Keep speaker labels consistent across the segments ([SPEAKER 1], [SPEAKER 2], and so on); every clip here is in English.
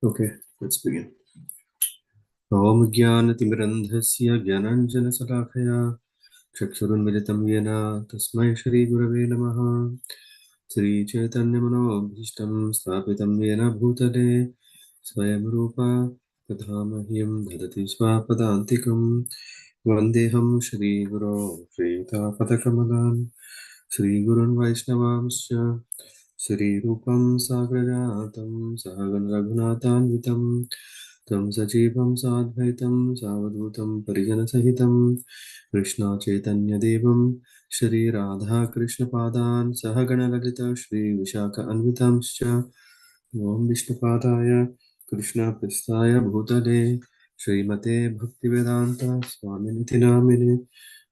[SPEAKER 1] Okay, let's begin. Om Jnanatimirandhasya Jnananjana Chakshurunmilitam Yena Tasmai Shri Gurave Namaha Shri Chaitanya Manobhishtam Sthapitam Yena Bhutale Swayam Rupa Kadhamahim Dadati Swapadantikam Vandeham Shri Guru Shri Padakamalan Shri Gurun Vaishnavamscha Shri Rupam Sagrajatam Sahagan Raghunathanvitam Tam Sajivam Sadvaitam Savadhutam Parijanasahitam Krishna Chaitanya Devam Shri Radha Krishna Padan Sahagana Lalita Shri Vishaka Anvitamscha Om Vishnupadaya Krishna Pristaya Bhutale Srimate Bhaktivedanta Swaminiti Namine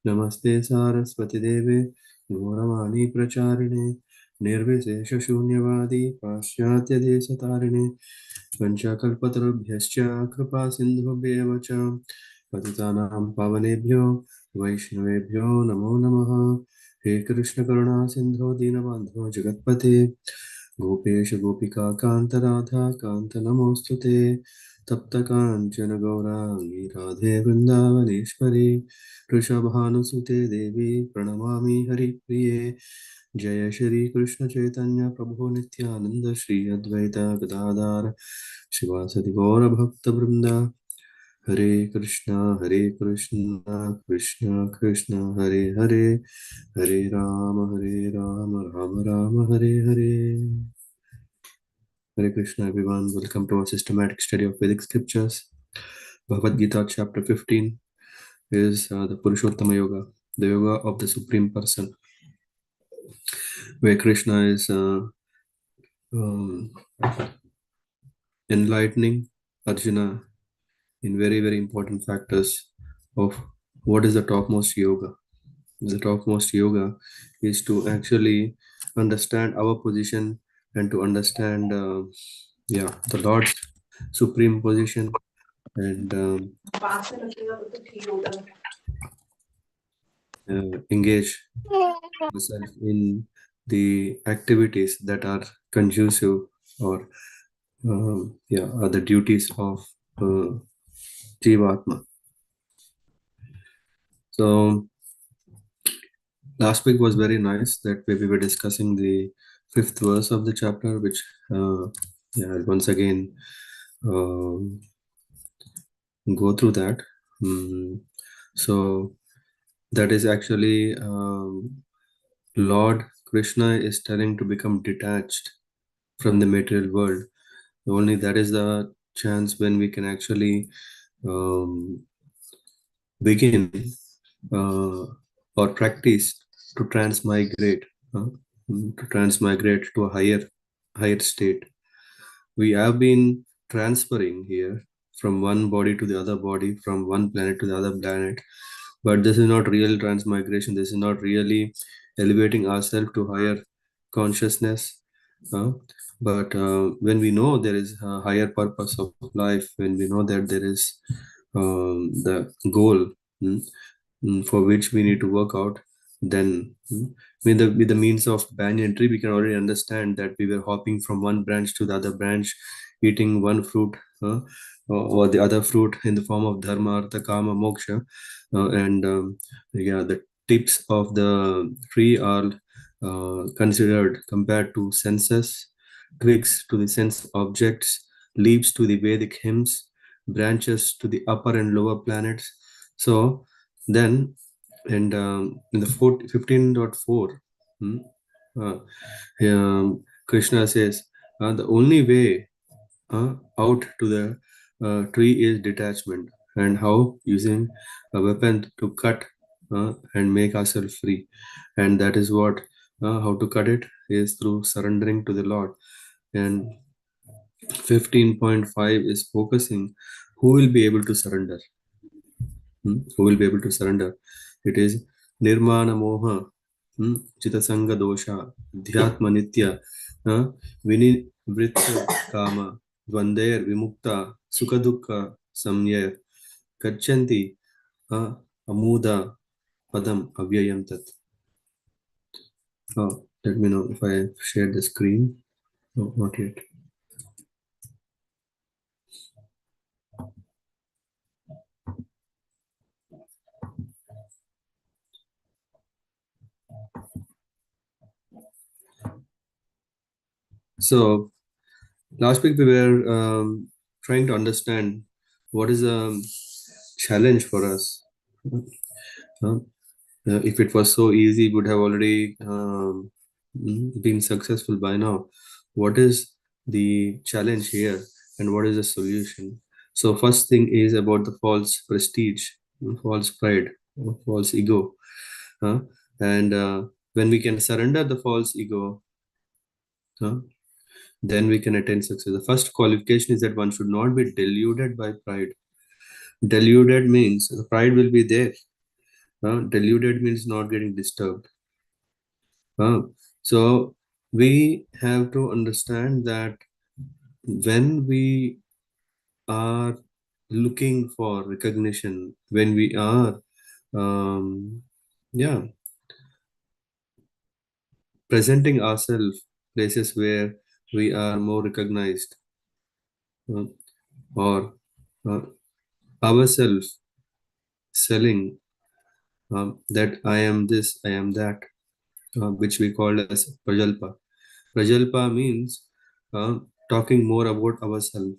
[SPEAKER 1] Namaste Saraswati Deve Gauravani Pracharine Nirvishesha Shunyavadi Paschatya Desatarine Vanchakalpatarubhyascha Kripa Sindhubhyev cha Patitanam Pavanebhyo Vaishnavebhyo Namo Namaha He Krishna Karuna Sindho Dinabandho Jagatpate Gopesha Gopika Kanta Radha Kanta Namostute Tapta Kanchana Gaurangi Radhe Vrindavaneshwari Rishabhanusute Devi Pranamami Hari Priye Jaya Shri Krishna Chaitanya Prabhu Nityananda Shri Advaita Gadadhar Shivasati Gaura Bhakta Vrinda Hare Krishna Krishna Krishna Hare Hare Hare Rama Rama Rama Hare Hare. Hare Krishna everyone, welcome to our systematic study of Vedic scriptures. Bhagavad Gita chapter 15 is the Purushottama Yoga, the yoga of the Supreme Person, where Krishna is enlightening Arjuna in very, very important factors of what is the topmost yoga. The topmost yoga is to actually understand our position and to understand the Lord's supreme position and engage yourself in the activities that are conducive or are the duties of Jivatma. So last week was very nice that we were discussing the 5th verse of the chapter, which once again go through that. So that is actually Lord Krishna is telling to become detached from the material world. Only that is the chance when we can actually begin or practice to transmigrate to a higher state. We have been transferring here from one body to the other body, from one planet to the other planet, but this is not real transmigration. This is not really elevating ourselves to higher consciousness. But when we know there is a higher purpose of life, when we know that there is the goal for which we need to work out, then with the means of banyan tree, we can already understand that we were hopping from one branch to the other branch, eating one fruit or the other fruit in the form of dharma, artha, kama, moksha, and the tips of the tree are considered compared to senses, twigs to the sense objects, leaves to the Vedic hymns, branches to the upper and lower planets. So then, and in the 15.4, Krishna says, the only way out to the tree is detachment, and how using a weapon to cut and make ourselves free. And that is what how to cut it is through surrendering to the Lord. And 15.5 is focusing who will be able to surrender. Who will be able to surrender? It is Nirmana Moha, Chitasanga Dosha, Dhyatma Nitya, Vinivritta Kama, Dvandair Vimukta, Sukadukka Samyaya, Kachanti, Amuda Padam Avyayam Tat. Let me know if I shared the screen. No, not yet. So last week we were trying to understand what is a challenge for us. Uh, if it was so easy, would have already been successful by now. What is the challenge here, and what is the solution? So first thing is about the false prestige, false pride, false ego, huh? And when we can surrender the false ego, huh, then we can attain success. The first qualification is that one should not be deluded by pride. Deluded means the pride will be there. Deluded means not getting disturbed. Uh, so we have to understand that when we are looking for recognition, when we are, um, yeah, presenting ourselves places where we are more recognized, uh, or uh, ourselves selling that I am this, I am that, which we call as prajalpa. Prajalpa means uh, talking more about ourselves.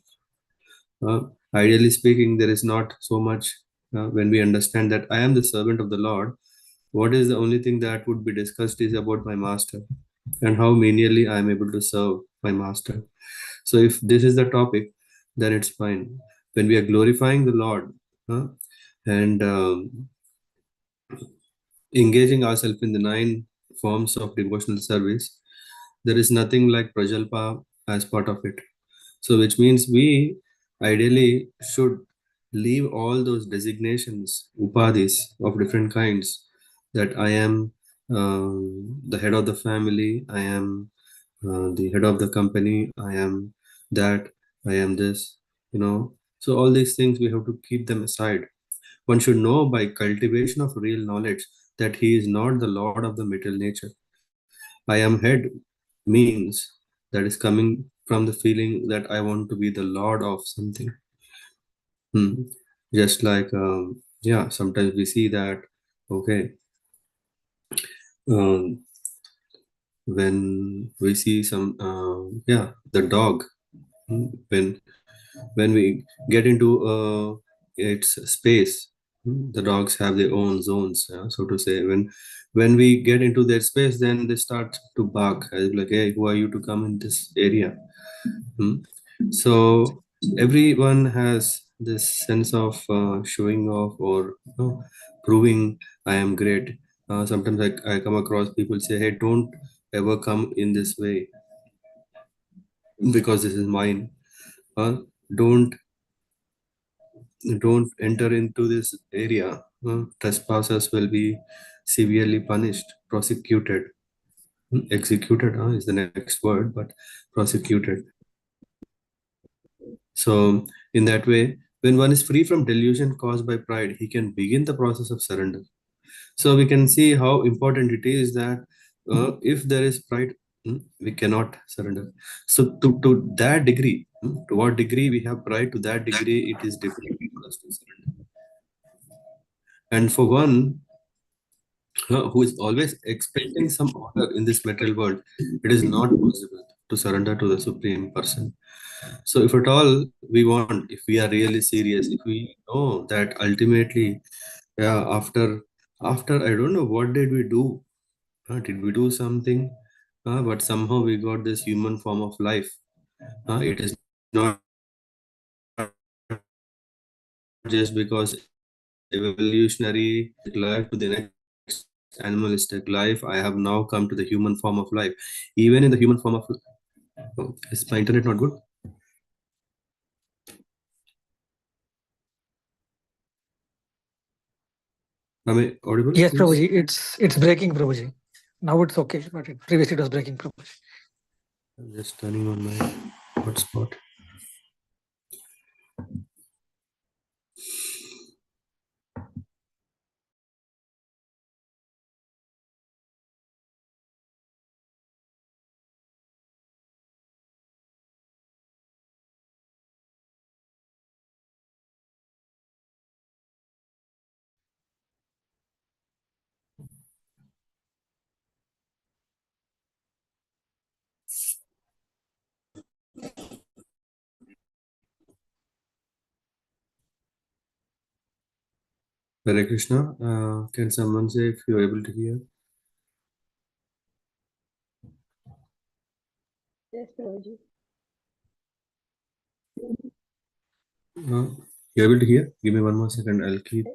[SPEAKER 1] Uh, Ideally speaking, there is not so much when we understand that I am the servant of the Lord. What is the only thing that would be discussed is about my master and how menially I am able to serve my master. So, if this is the topic, then it's fine. When we are glorifying the Lord uh, and engaging ourselves in the nine forms of devotional service, there is nothing like Prajalpa as part of it. So, which means we ideally should leave all those designations, upadhis of different kinds, that I am the head of the family, I am the head of the company, I am that, I am this, you know. So, all these things we have to keep them aside. One should know by cultivation of real knowledge that he is not the lord of the material nature. I am head means that is coming from the feeling that I want to be the lord of something. Hmm. Just like, yeah, sometimes we see that, okay, um, when we see some, yeah, the dog, when we get into its space, the dogs have their own zones, so to say. When we get into their space, then they start to bark as like, hey, who are you to come in this area? Hmm. So everyone has this sense of showing off, or proving I am great. Sometimes I come across people say, hey, don't ever come in this way because this is mine. uh, don't don't enter into this area. Trespassers will be severely punished, prosecuted. Executed is the next word, but prosecuted. So, in that way, when one is free from delusion caused by pride, he can begin the process of surrender. So, we can see how important it is that if there is pride, we cannot surrender. So, to that degree, to what degree we have pride, to that degree it is difficult for us to surrender. And for one who is always expecting some order in this material world, it is not possible to surrender to the Supreme Person. So, if at all we want, if we are really serious, if we know that ultimately, yeah, after I don't know what did we do? Did we do something? But somehow we got this human form of life. It is not just because evolutionary life to the next animalistic life. I have now come to the human form of life. Even in the human form of, oh, is my internet not good? Am I audible,
[SPEAKER 2] Yes,
[SPEAKER 1] please?
[SPEAKER 2] Prabhuji, it's breaking, Prabhuji. Now it's okay, but previously it was breaking, Prabhuji.
[SPEAKER 1] I'm just turning on my hotspot. Hare Krishna. Can someone say if you're able to hear?
[SPEAKER 3] Yes, Prabhuji.
[SPEAKER 1] Uh, you're able to hear? Give me one more second. I'll keep.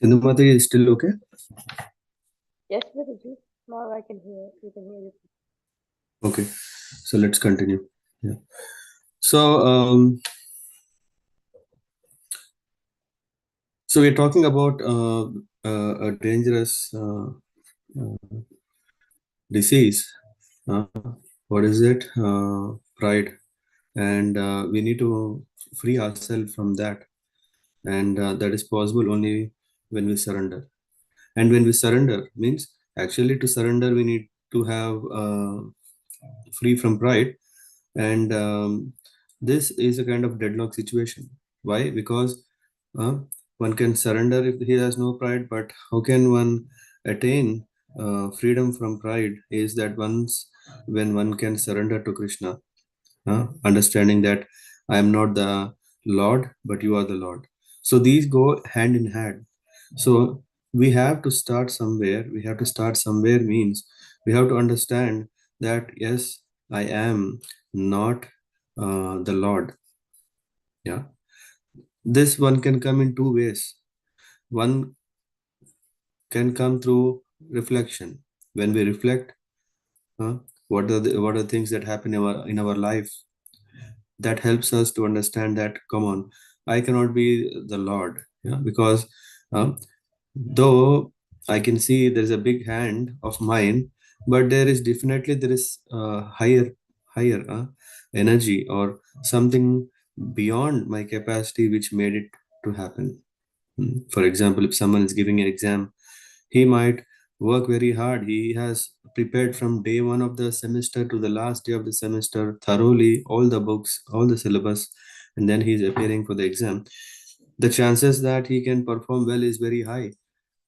[SPEAKER 1] Indumati is still okay?
[SPEAKER 3] Yes, Prabhuji. Now I can hear. You can hear it.
[SPEAKER 1] Okay. So let's continue. Yeah. So, so we're talking about a dangerous disease. Uh, what is it? Pride. And we need to free ourselves from that. And that is possible only when we surrender. And when we surrender means actually to surrender, we need to have free from pride. And this is a kind of deadlock situation. Why? Because uh, one can surrender if he has no pride, but how can one attain freedom from pride? Is that once when one can surrender to Krishna, understanding that I am not the Lord, but you are the Lord. So these go hand in hand. So we have to start somewhere. We have to start somewhere means we have to understand that yes, I am not the Lord. Yeah, this one can come in two ways. One can come through reflection. When we reflect, what are the things that happen in our life, that helps us to understand that come on, I cannot be the Lord. Yeah, because um, though I can see there is a big hand of mine, but there is higher energy or something beyond my capacity which made it to happen. For example, if someone is giving an exam, he might work very hard. He has prepared from day one of the semester to the last day of the semester thoroughly, all the books, all the syllabus, and then he's appearing for the exam. The chances that he can perform well is very high.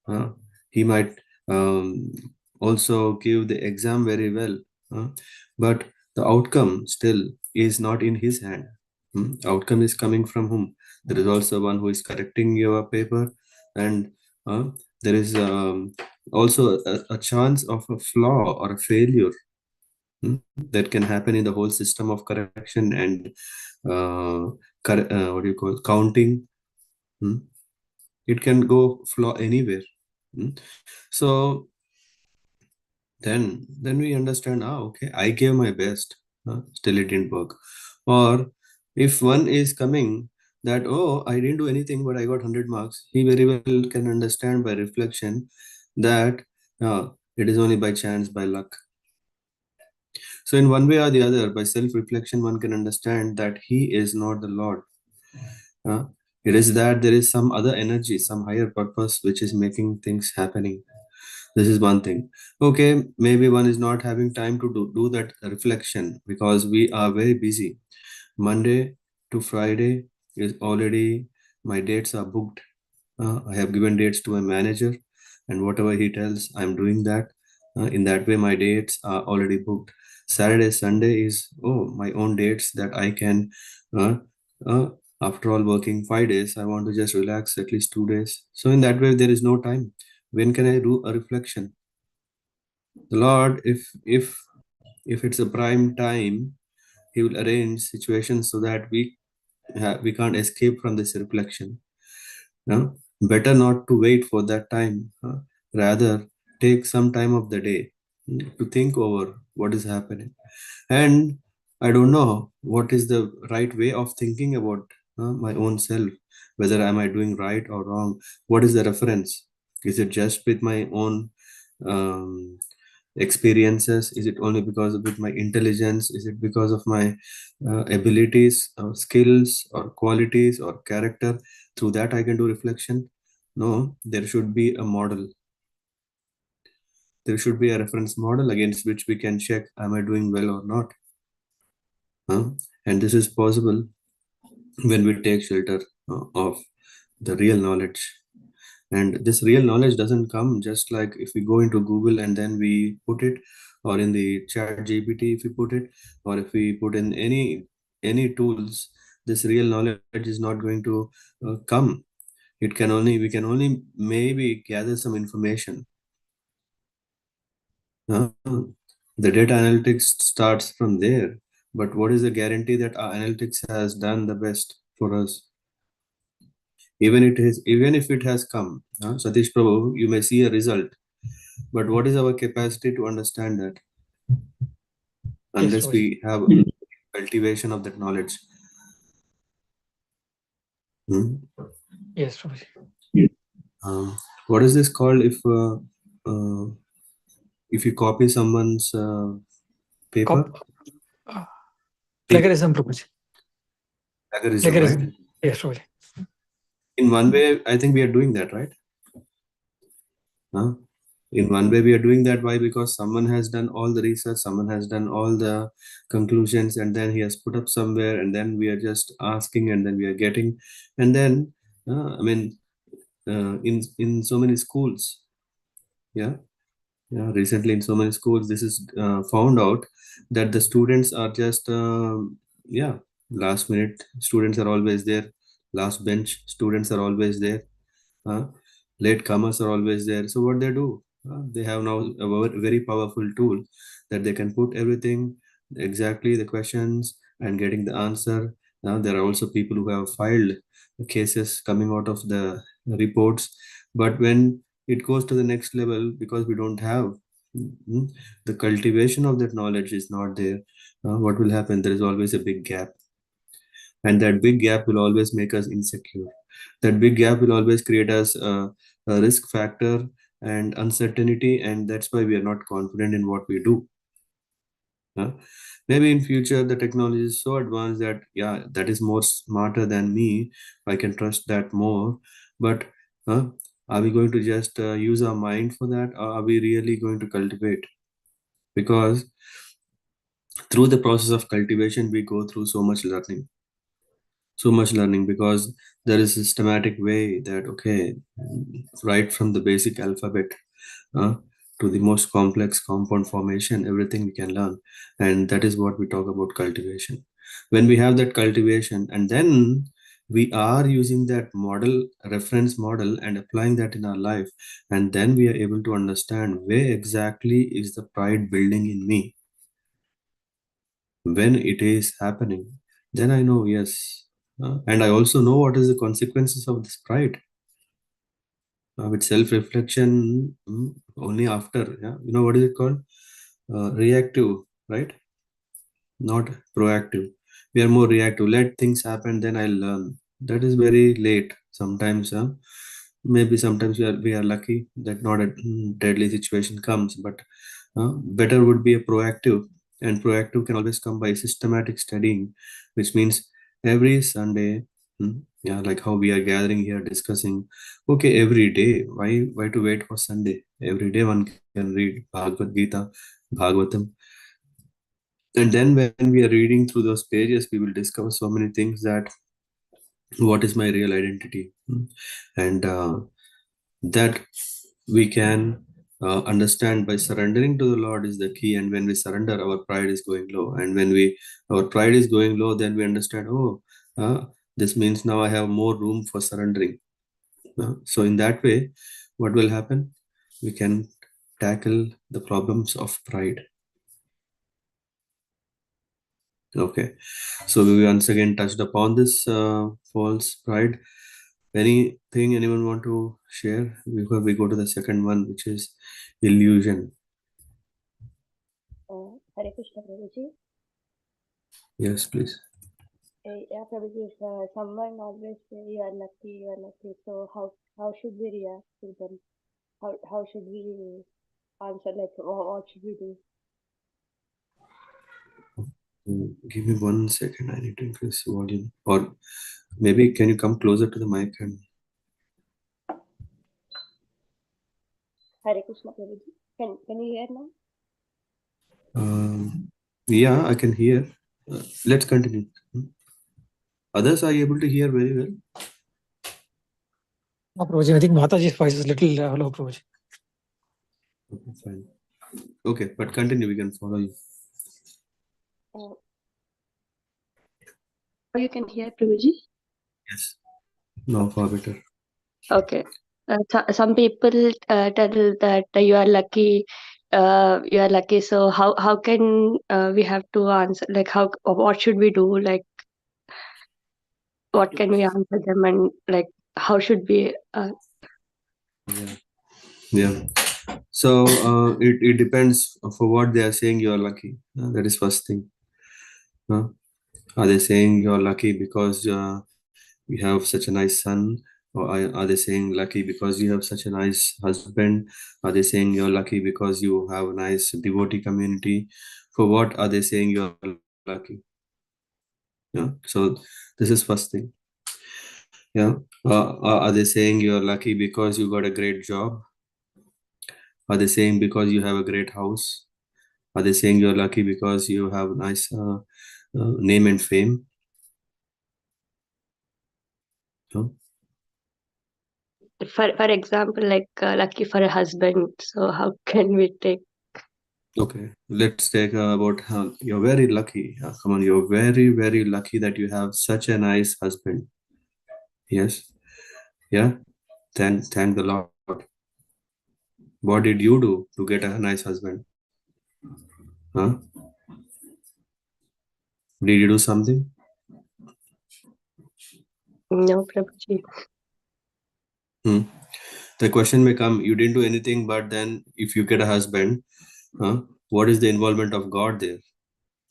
[SPEAKER 1] uh, he might um, also give the exam very well, uh, but the outcome still is not in his hand. Outcome is coming from whom? There is also one who is correcting your paper, and uh, there is also a chance of a flaw or a failure that can happen in the whole system of correction and what do you call counting. Hmm? It can go flaw anywhere. Hmm? So then we understand, okay, I gave my best, still it didn't work. Or if one is coming that, oh, I didn't do anything but I got 100 marks, he very well can understand by reflection that it is only by chance, by luck. So in one way or the other, by self reflection, one can understand that he is not the Lord. uh, it is that there is some other energy, some higher purpose which is making things happening. This is one thing. Okay, maybe one is not having time to do that reflection because we are very busy. Monday to Friday is already, my dates are booked. I have given dates to my manager, and whatever he tells, I'm doing that. In that way, my dates are already booked. Saturday, Sunday is, oh, my own dates that I can. Uh, uh, After all, working 5 days, I want to just relax at least 2 days. So in that way, there is no time. When can I do a reflection? The Lord, if it's a prime time, He will arrange situations so that we can't escape from this reflection. Better not to wait for that time. Rather, take some time of the day to think over what is happening. And I don't know what is the right way of thinking about my own self. Whether am I doing right or wrong? What is the reference? Is it just with my own um, experiences? Is it only because of with my intelligence? Is it because of my abilities or skills or qualities or character? Through that I can do reflection. No, there should be a model. there should be a reference model against which we can check, am I doing well or not? And this is possible when we take shelter of the real knowledge. And this real knowledge doesn't come just like if we go into Google and then we put it, or in the chat GPT if we put it, or if we put in any tools. This real knowledge is not going to come. We can only maybe gather some information. uh, the data analytics starts from there, but what is the guarantee that our analytics has done the best for us? Even if it has come, Satish Prabhu, you may see a result, but what is our capacity to understand that
[SPEAKER 2] Yes,
[SPEAKER 1] unless
[SPEAKER 2] Prabhuji.
[SPEAKER 1] we have cultivation of that knowledge? Hmm?
[SPEAKER 2] Yes, Prabhuji.
[SPEAKER 1] What is this called if you copy someone's paper?
[SPEAKER 2] Uh, Plagiarism, Prabhuji.
[SPEAKER 1] Plagiarism,
[SPEAKER 2] Plagiarism.
[SPEAKER 1] right?
[SPEAKER 2] Yes, Prabhuji.
[SPEAKER 1] In one way, I think we are doing that, right? Huh? In one way, we are doing that. Why? Because someone has done all the research, someone has done all the conclusions, and then he has put up somewhere, and then we are just asking, and then we are getting, and then I mean, in so many schools, yeah, yeah, recently in so many schools, this is found out that the students are just yeah, last minute students are always there, last bench students are always there. uh, Late comers are always there. So what they do, they have now a very powerful tool that they can put everything exactly the questions and getting the answer. Now there are also people who have filed cases coming out of the reports, but when it goes to the next level, because we don't have the cultivation of that knowledge is not there, what will happen? There is always a big gap, and that big gap will always make us insecure. That big gap will always create us a risk factor and uncertainty, and that's why we are not confident in what we do. huh? Maybe in future the technology is so advanced that, yeah, that is more smarter than me, I can trust that more. But uh, are we going to just use our mind for that, or are we really going to cultivate? Because through the process of cultivation we go through so much learning, because there is a systematic way that, okay, right from the basic alphabet uh, to the most complex compound formation, everything we can learn. And that is what we talk about cultivation. When we have that cultivation, and then we are using that model, reference model, and applying that in our life, and then we are able to understand where exactly is the pride building in me. When it is happening, then I know, yes, and I also know what is the consequences of this pride. With self-reflection, only after, yeah, what is it called? Reactive, right? Not proactive. We are more reactive. Let things happen, then I'll learn. That is very late sometimes. Maybe sometimes we are lucky that not a deadly situation comes, but better would be a proactive. And proactive can always come by systematic studying, which means every Sunday, yeah, like how we are gathering here discussing. Okay, every day. Why to wait for Sunday? Every day one can read Bhagavad Gita, Bhagavatam, and then when we are reading through those pages, we will discover so many things that what is my real identity. And that we can understand by surrendering to the Lord is the key. And when we surrender, our pride is going low. And when our pride is going low, then we understand, oh, this means now I have more room for surrendering. So in that way, what will happen? We can tackle the problems of pride. Okay, so we once again touched upon this false pride. Anything anyone want to share before we go to the second one, which is illusion?
[SPEAKER 3] Hare Krishna, Prabhuji.
[SPEAKER 1] Yes, please.
[SPEAKER 3] Yeah, Prabhuji, if someone always say you are lucky, you are lucky, so how should we react to them? How should we answer, like, what should we do?
[SPEAKER 1] Give me 1 second. I need to increase the volume. Or maybe can you come closer to the mic and
[SPEAKER 3] Hare Krishna, Prabhuji. Can you hear now?
[SPEAKER 1] Yeah, I can hear. Let's continue. Others are able to hear very well.
[SPEAKER 2] No, Prabhuji, I think Mataji's voice is little low, Prabhuji.
[SPEAKER 1] Okay, fine. Okay, but continue. We can follow you.
[SPEAKER 3] You can hear, Prabhuji?
[SPEAKER 1] Yes. No, far better.
[SPEAKER 3] Okay. Some people tell that you are lucky. You are lucky. So how can we have to answer? Like what should we do? Like what can we answer them, and like how should we?
[SPEAKER 1] Yeah. Yeah. So it depends for what they are saying you are lucky. That is first thing. Uh, are they saying you are lucky because you have such a nice son? Or are they saying lucky because you have such a nice husband? Are they saying you're lucky because you have a nice devotee community? For what are they saying you're lucky? Yeah. So this is first thing. Yeah. Are they saying you're lucky because you got a great job? Are they saying because you have a great house? Are they saying you're lucky because you have nice name and fame? No?
[SPEAKER 3] For example, like lucky for a husband. So how can we take?
[SPEAKER 1] Okay, let's take about you're very lucky. Come on, you're very, very lucky that you have such a nice husband. Yes, yeah. Thank the Lord. What did you do to get a nice husband? Huh? Did you do something?
[SPEAKER 3] No, Prabhuji.
[SPEAKER 1] Hmm. The question may come, you didn't do anything, but then if you get a husband, huh? What is the involvement of God there?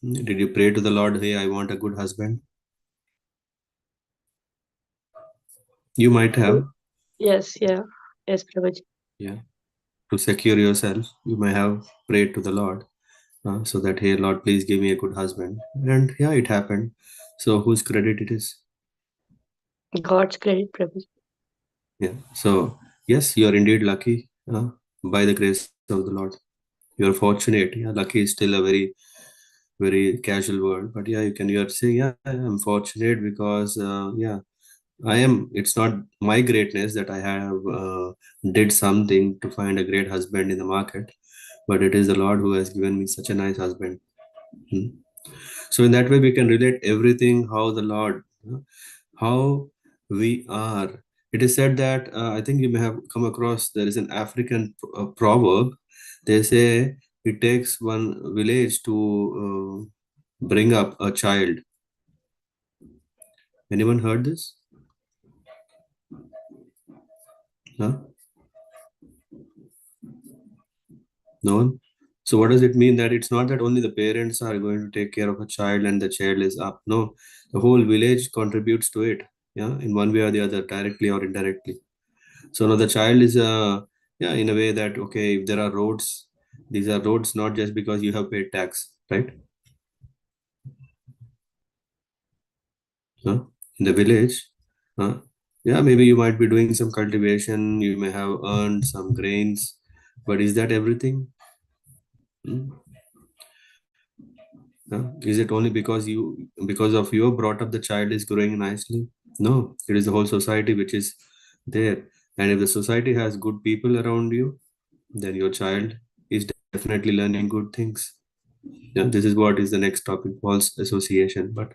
[SPEAKER 1] Did you pray to the Lord, hey, I want a good husband? You might have,
[SPEAKER 3] Yes, yeah, yes, Prabhuji.
[SPEAKER 1] yeah. To secure yourself, you may have prayed to the Lord so that, hey, Lord, please give me a good husband. And yeah, it happened. So whose credit it is?
[SPEAKER 3] God's credit, Prabhuji.
[SPEAKER 1] Yeah. So yes, you are indeed lucky by the grace of the Lord. You are fortunate. Yeah, lucky is still a very, very casual word, but yeah, you are saying, yeah, I'm fortunate because yeah, I am. It's not my greatness that I have did something to find a great husband in the market, but it is the Lord who has given me such a nice husband. Hmm. So in that way, we can relate everything how the Lord, how we are. It is said that I think you may have come across. There is an African proverb. They say it takes one village to bring up a child. Anyone heard this? No, no one. So what does it mean that it's not that only the parents are going to take care of a child and the child is up? No, the whole village contributes to it. Yeah, in one way or the other, directly or indirectly. So now the child is yeah, in a way that okay, if there are roads, these are roads not just because you have paid tax, right? Huh? In the village, huh? Yeah, maybe you might be doing some cultivation, you may have earned some grains, but is that everything? Hmm? Is it only because of you brought up the child is growing nicely? No, it is the whole society which is there. And if the society has good people around you, then your child is definitely learning good things. Yeah, this is what is the next topic, false association. But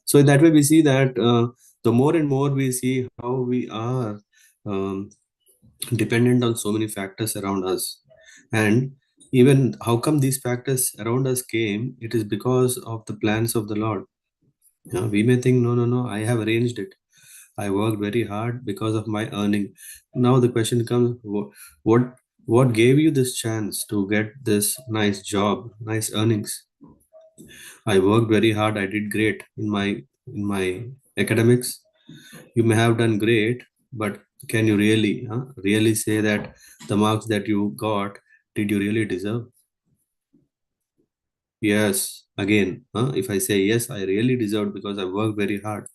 [SPEAKER 1] so in that way, we see that the more and more we see how we are um, dependent on so many factors around us, and even how come these factors around us came, it is because of the plans of the Lord. We may think, no, no, no, I have arranged it. I worked very hard because of my earning. Now the question comes, what what gave you this chance to get this nice job, nice earnings? I worked very hard. I did great in my academics. You may have done great, but can you really say that the marks that you got, did you really deserve? Yes. Again, if I say yes, I really deserved because I worked very hard.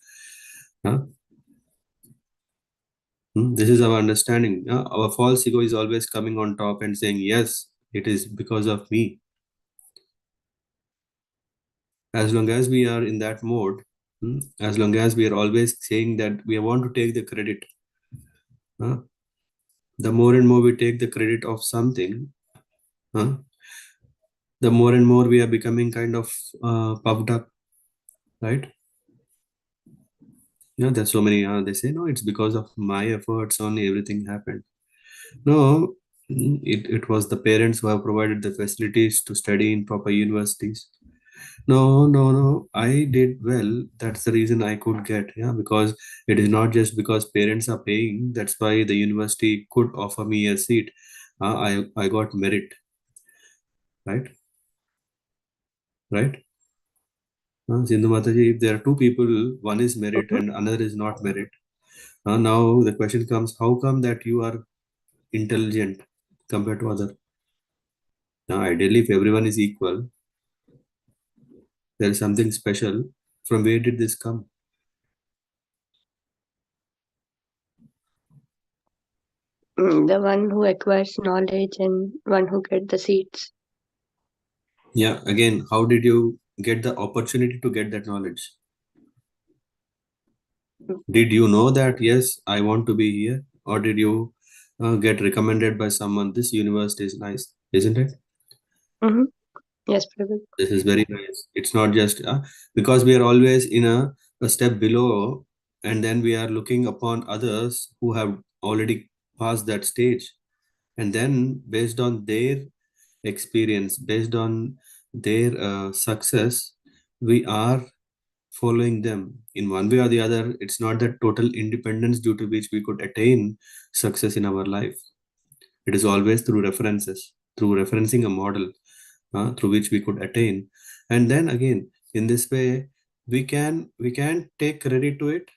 [SPEAKER 1] Huh? This is our understanding. Our false ego is always coming on top and saying, yes, it is because of me. As long as we are in that mode, as long as we are always saying that we want to take the credit, the more and more we take the credit of something, the more and more we are becoming kind of puffed up, right? There's so many, they say, no, it's because of my efforts only everything happened. No, it was the parents who have provided the facilities to study in proper universities. No, no, no. I did well. That's the reason I could get. Yeah, because it is not just because parents are paying. That's why the university could offer me a seat. I got merit, right? Right? Sindhu Mataji, if there are two people, one is merit
[SPEAKER 3] Mhm.
[SPEAKER 1] and another is not merit. Now the question comes, how come that you are intelligent compared to other? Now, ideally, if everyone is equal, there is something special. From where did this come?
[SPEAKER 3] The one who acquires knowledge and one who get the seats.
[SPEAKER 1] Yeah, again, how did you get the opportunity to get that knowledge? Did you know that, yes, I want to be here? Or did you get recommended by someone? This university is nice, isn't it?
[SPEAKER 3] Mm-hmm. Yes, Prabhu.
[SPEAKER 1] This is very nice. It's not just because we are always in a step below, and then we are looking upon others who have already passed that stage. And then, based on their experience, based on their success, we are following them in one way or the other. It's not that total independence due to which we could attain success in our life. It is always through references, through referencing a model through which we could attain. And then again, in this way, we can take credit to it.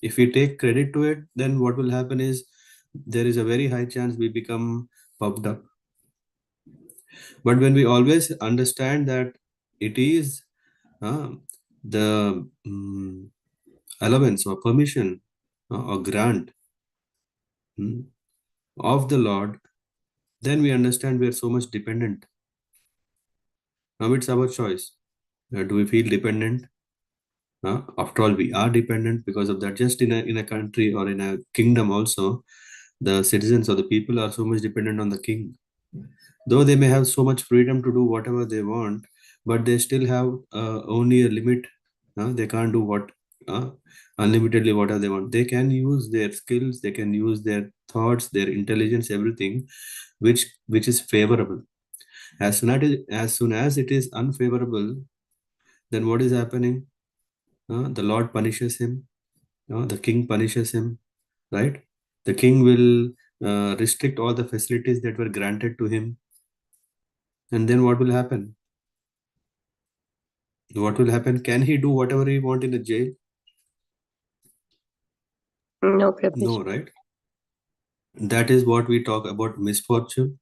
[SPEAKER 1] If we take credit to it, then what will happen is there is a very high chance we become puffed up. But when we always understand that it is uh, the allowance or permission or grant mm, of the Lord, then we understand we are so much dependent. Now it's our choice. Do we feel dependent? After all, we are dependent because of that. Just in a country or in a kingdom, also, the citizens or the people are so much dependent on the king. Though they may have so much freedom to do whatever they want, but they still have only a limit. They can't do what unlimitedly whatever they want. They can use their skills, they can use their thoughts, their intelligence, everything, which is favorable. As soon as it is unfavorable, then what is happening? The Lord punishes him. The king punishes him, right? The king will restrict all the facilities that were granted to him. And then what will happen? What will happen? Can he do whatever he want in a jail?
[SPEAKER 3] No, Prabhu.
[SPEAKER 1] No, right? That is what we talk about misfortune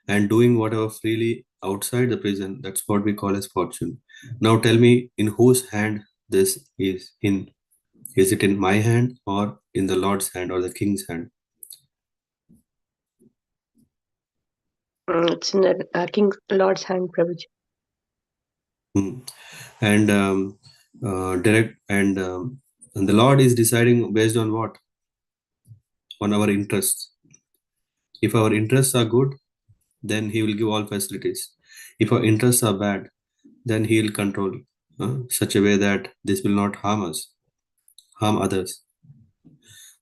[SPEAKER 1] and doing whatever freely outside the prison. That's what we call as fortune. Now tell me, in whose hand this is in? Is it in my hand or in the Lord's hand or the king's hand?
[SPEAKER 3] It's in the King Lord's hand, Prabhuji.
[SPEAKER 1] Hmm. And direct and the Lord is deciding based on what? On our interests. If our interests are good, then he will give all facilities. If our interests are bad, then he will control such a way that this will not harm us, harm others.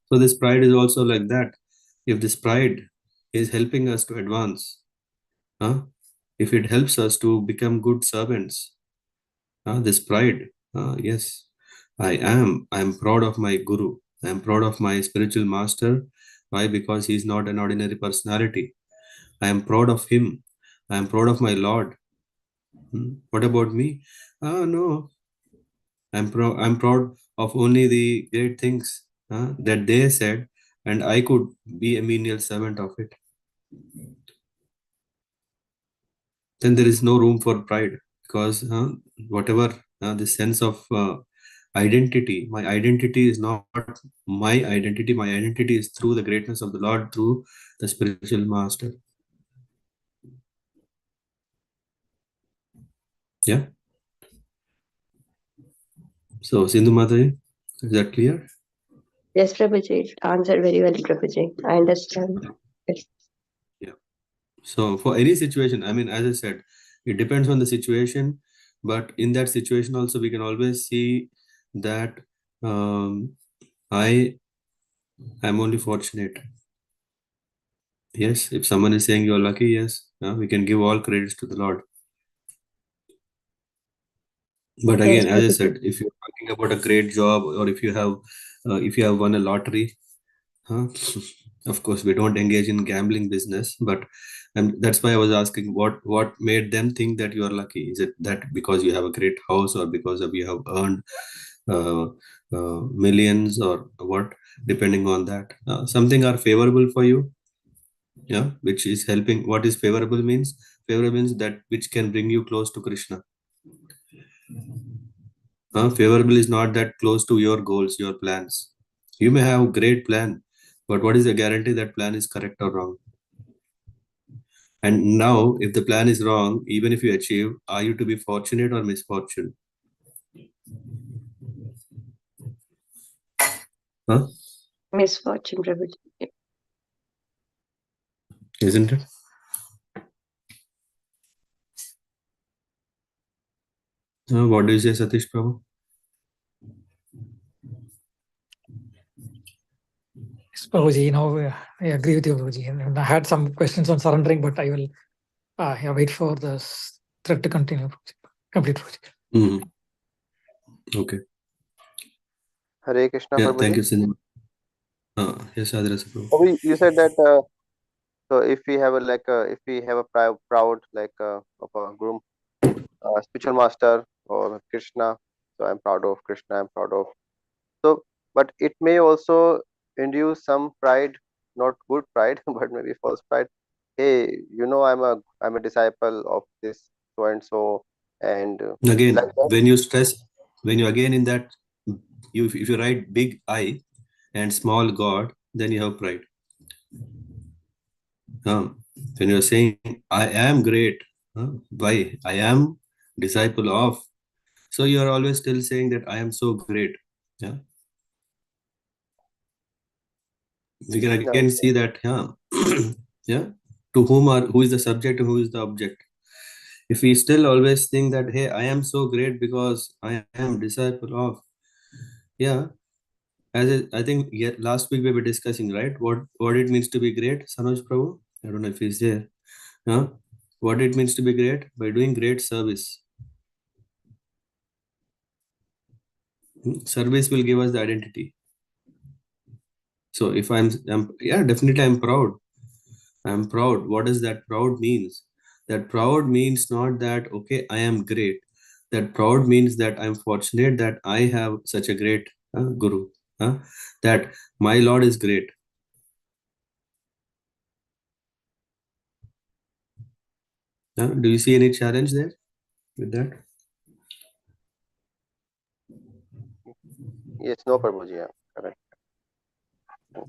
[SPEAKER 1] So this pride is also like that. If this pride is helping us to advance, uh, if it helps us to become good servants, this pride, yes, I am proud of my guru. I am proud of my spiritual master. Why? Because he is not an ordinary personality. I am proud of him. I am proud of my Lord. What about me? No, I'm proud of only the great things that they said, and I could be a menial servant of it. Then there is no room for pride because whatever the sense of identity. My identity is not my identity. My identity is through the greatness of the Lord, through the spiritual master. Yeah. So, Sindhu Mataji, is that clear?
[SPEAKER 3] Yes, Prabhuji, answered very well, Prabhuji. I understand. Yes.
[SPEAKER 1] Yeah. So, for any situation, I mean, as I said, it depends on the situation, but in that situation also, we can always see that I am only fortunate. Yes, if someone is saying you're lucky, yes, we can give all credits to the Lord. But
[SPEAKER 3] Yes,
[SPEAKER 1] again, as I
[SPEAKER 3] Prabhuji.
[SPEAKER 1] said, if you're talking about a great job, or if you have won a lottery, of course, we don't engage in gambling business. But that's why I was asking, what made them think that you are lucky? Is it that because you have a great house, or because of you have earned uh, millions, or what? Depending on that, something are favorable for you, yeah, which is helping. What is favorable means? Favorable means that which can bring you close to Krishna. Favorable is not that close to your goals, your plans. You may have a great plan, but what is the guarantee that plan is correct or wrong? And now, if the plan is wrong, even if you achieve, are you to be fortunate or misfortune? Huh?
[SPEAKER 3] Misfortune, Prabhuji.
[SPEAKER 1] Isn't it? What do you say, Satish Prabhu?
[SPEAKER 2] Yes, Prabhuji, I agree with you, Prabhuji. And I had some questions on surrendering, but I will wait for the thread to continue. Complete, Prabhuji.
[SPEAKER 1] Okay.
[SPEAKER 4] Hare Krishna,
[SPEAKER 1] Yeah, thank
[SPEAKER 4] Prabhuji.
[SPEAKER 1] you, Cinema. Yes, Adrasa Prabhu.
[SPEAKER 4] Prabhuji, you said that so if we have if we have a proud of a guru, spiritual master or Krishna, so I'm proud of Krishna. I'm proud of so, but it may also induce some pride, not good pride, but maybe false pride. Hey, I'm a disciple of this so and so, and
[SPEAKER 1] Again,
[SPEAKER 4] like that.
[SPEAKER 1] when you stress, when you again in that, if you write big I and small God, then you have pride. When you're saying I am great, why? I am disciple of. So you are always still saying that I am so great. Yeah. We can again
[SPEAKER 4] Okay.
[SPEAKER 1] see that, yeah. Yeah. Who is the subject and who is the object? If we still always think that, hey, I am so great because I am disciple of, yeah. I think last week we were discussing, right? What it means to be great, Sanoj Prabhu. I don't know if he's there. Huh? What it means to be great? By doing great service. Service will give us the identity. So if I'm yeah, definitely I'm proud. I'm proud. What does that proud means? That proud means not that, okay, I am great. That proud means that I'm fortunate that I have such a great guru. That my Lord is great. Do you see any challenge there with that?
[SPEAKER 4] Yes, no, Prabhuji. Yeah, correct.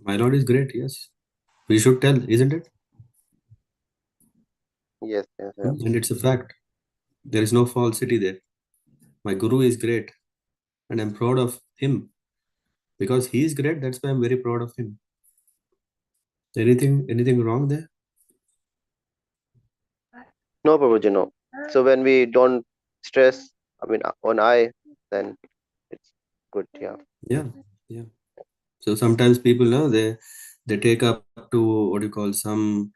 [SPEAKER 1] My Lord is great, yes. We should tell, isn't it?
[SPEAKER 4] Yes, yes, yeah.
[SPEAKER 1] And it's a fact. There is no falsity there. My guru is great, and I'm proud of him. Because he is great, that's why I'm very proud of him. Anything wrong there?
[SPEAKER 4] No, Prabhuji, no. So when we don't stress, on I, then it's good. Yeah.
[SPEAKER 1] Yeah, yeah. So sometimes people know they take up to what you call some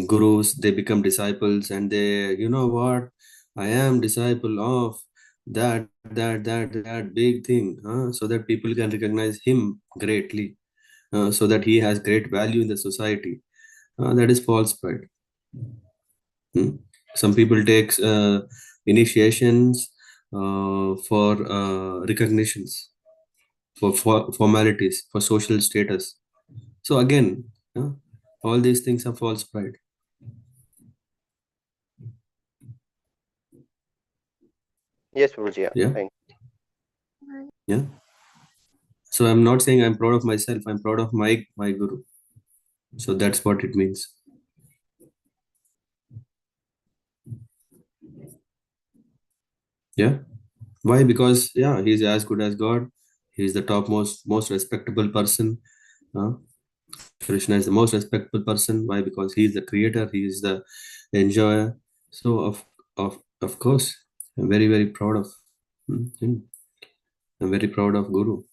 [SPEAKER 1] gurus, they become disciples, and they, you know what, I am disciple of that big thing, so that people can recognize him greatly, so that he has great value in the society. That is false pride. Hmm. Some people take initiations for recognitions, for formalities, for social status. So again, all these things are false pride.
[SPEAKER 4] Yes, Prabhuji. Yeah.
[SPEAKER 1] Yeah.
[SPEAKER 4] Thank.
[SPEAKER 1] Yeah. So I'm not saying I'm proud of myself. I'm proud of my guru. So that's what it means. Yeah. Why? Because yeah, he's as good as God. He's the topmost, most respectable person. Uh, Krishna is the most respectable person. Why? Because he is the creator. He is the enjoyer. So of course, I'm very very proud of him. I'm very proud of Guru.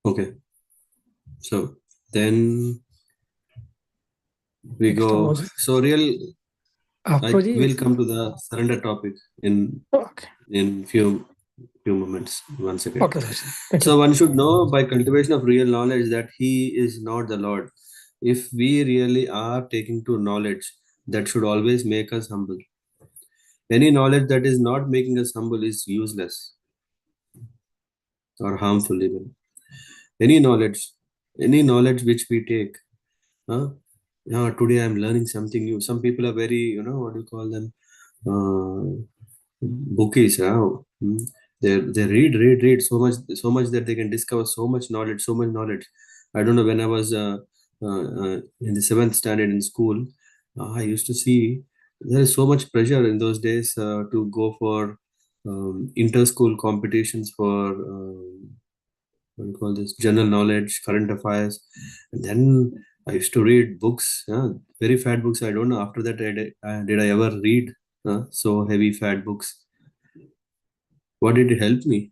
[SPEAKER 1] Okay. So then we
[SPEAKER 2] Next,
[SPEAKER 1] go.
[SPEAKER 2] Prabhuji.
[SPEAKER 1] So real. I
[SPEAKER 2] Prabhuji,
[SPEAKER 1] will come to the surrender topic
[SPEAKER 2] okay.
[SPEAKER 1] in few moments. One second.
[SPEAKER 2] Okay, Prabhuji. Thank you.
[SPEAKER 1] So one should know by cultivation of real knowledge that he is not the Lord. If we really are taking to knowledge, that should always make us humble. Any knowledge that is not making us humble is useless or harmful even. Any knowledge, any knowledge which we take, huh? Yeah, today I'm learning something new. Some people are very, what do you call them? Bookies. Yeah. They read so much that they can discover so much knowledge, so much knowledge. I don't know, when I was in the seventh standard in school, I used to see there is so much pressure in those days to go for inter-school competitions for what do you call this, general knowledge, current affairs. And then I used to read books, very fat books. I don't know after that did I ever read so heavy fat books. What did it help me?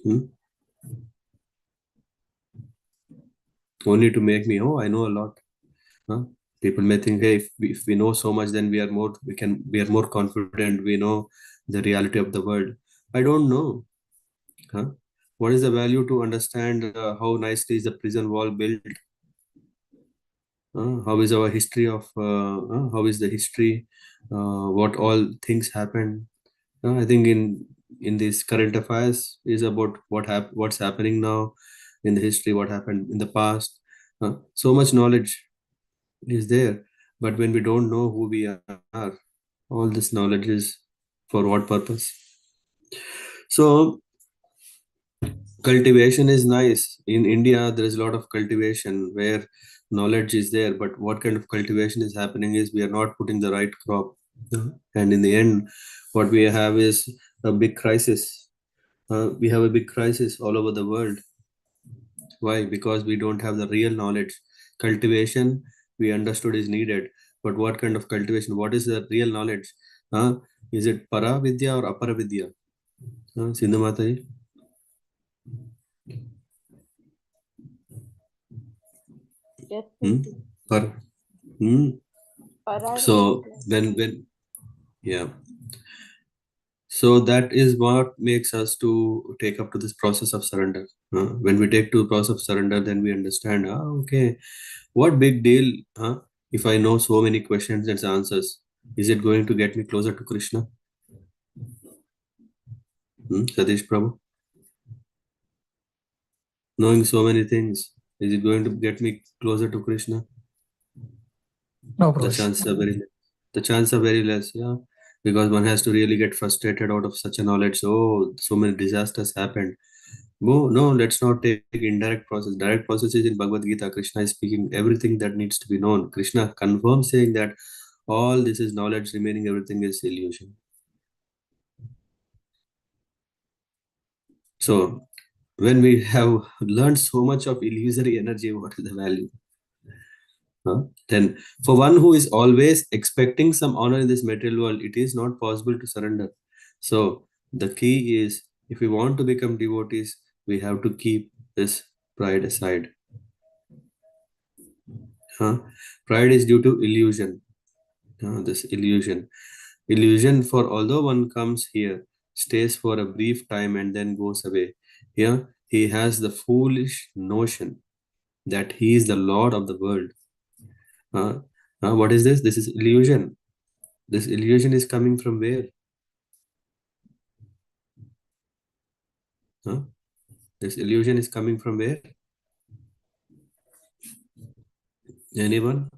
[SPEAKER 1] Hmm? Only to make me, oh, I know a lot. Huh? People may think, hey, if we know so much, then we are more confident. We know the reality of the world. I don't know. Huh? What is the value to understand how nicely is the prison wall built? How is our history of? How is the history? What all things happened? I think in this current affairs is about what's happening now in the history, what happened in the past. So much knowledge is there, but when we don't know who we are, all this knowledge is for what purpose? So cultivation is nice. In India there is a lot of cultivation where knowledge is there, but what kind of cultivation is happening is we are not putting the right crop. And in the end what we have is a big crisis. We have a big crisis all over the world. Why? Because we don't have the real knowledge. Cultivation, we understood, is needed, but what kind of cultivation? What is the real knowledge? Is it para vidya or apara vidya? Sindhu Mataji?
[SPEAKER 3] Yes,
[SPEAKER 1] Hmm?
[SPEAKER 3] Prabhuji.
[SPEAKER 1] Par. Hmm? So
[SPEAKER 3] Paravidya.
[SPEAKER 1] when yeah, so that is what makes us to take up to this process of surrender. When we take to process of surrender, then we understand. Okay, what big deal? If I know so many questions and answers, is it going to get me closer to Krishna? Satish Prabhu, knowing so many things, is it going to get me closer to Krishna?
[SPEAKER 2] No,
[SPEAKER 1] The
[SPEAKER 2] Prabhuji.
[SPEAKER 1] chances are the chances are very less. Yeah, because one has to really get frustrated out of such a knowledge. Oh, so many disasters happened. No, let's not take indirect process. Direct process is in Bhagavad Gita. Krishna is speaking everything that needs to be known. Krishna confirms saying that all this is knowledge, remaining everything is illusion. So when we have learned so much of illusory energy, what is the value? Then for one who is always expecting some honor in this material world, it is not possible to surrender. So the key is, if we want to become devotees, we have to keep this pride aside. Pride is due to illusion. This illusion, for although one comes here, stays for a brief time and then goes away. Here he has the foolish notion that he is the lord of the world. Huh? What is this? This is illusion. This illusion is coming from where? Huh? This illusion is coming from where? Anyone?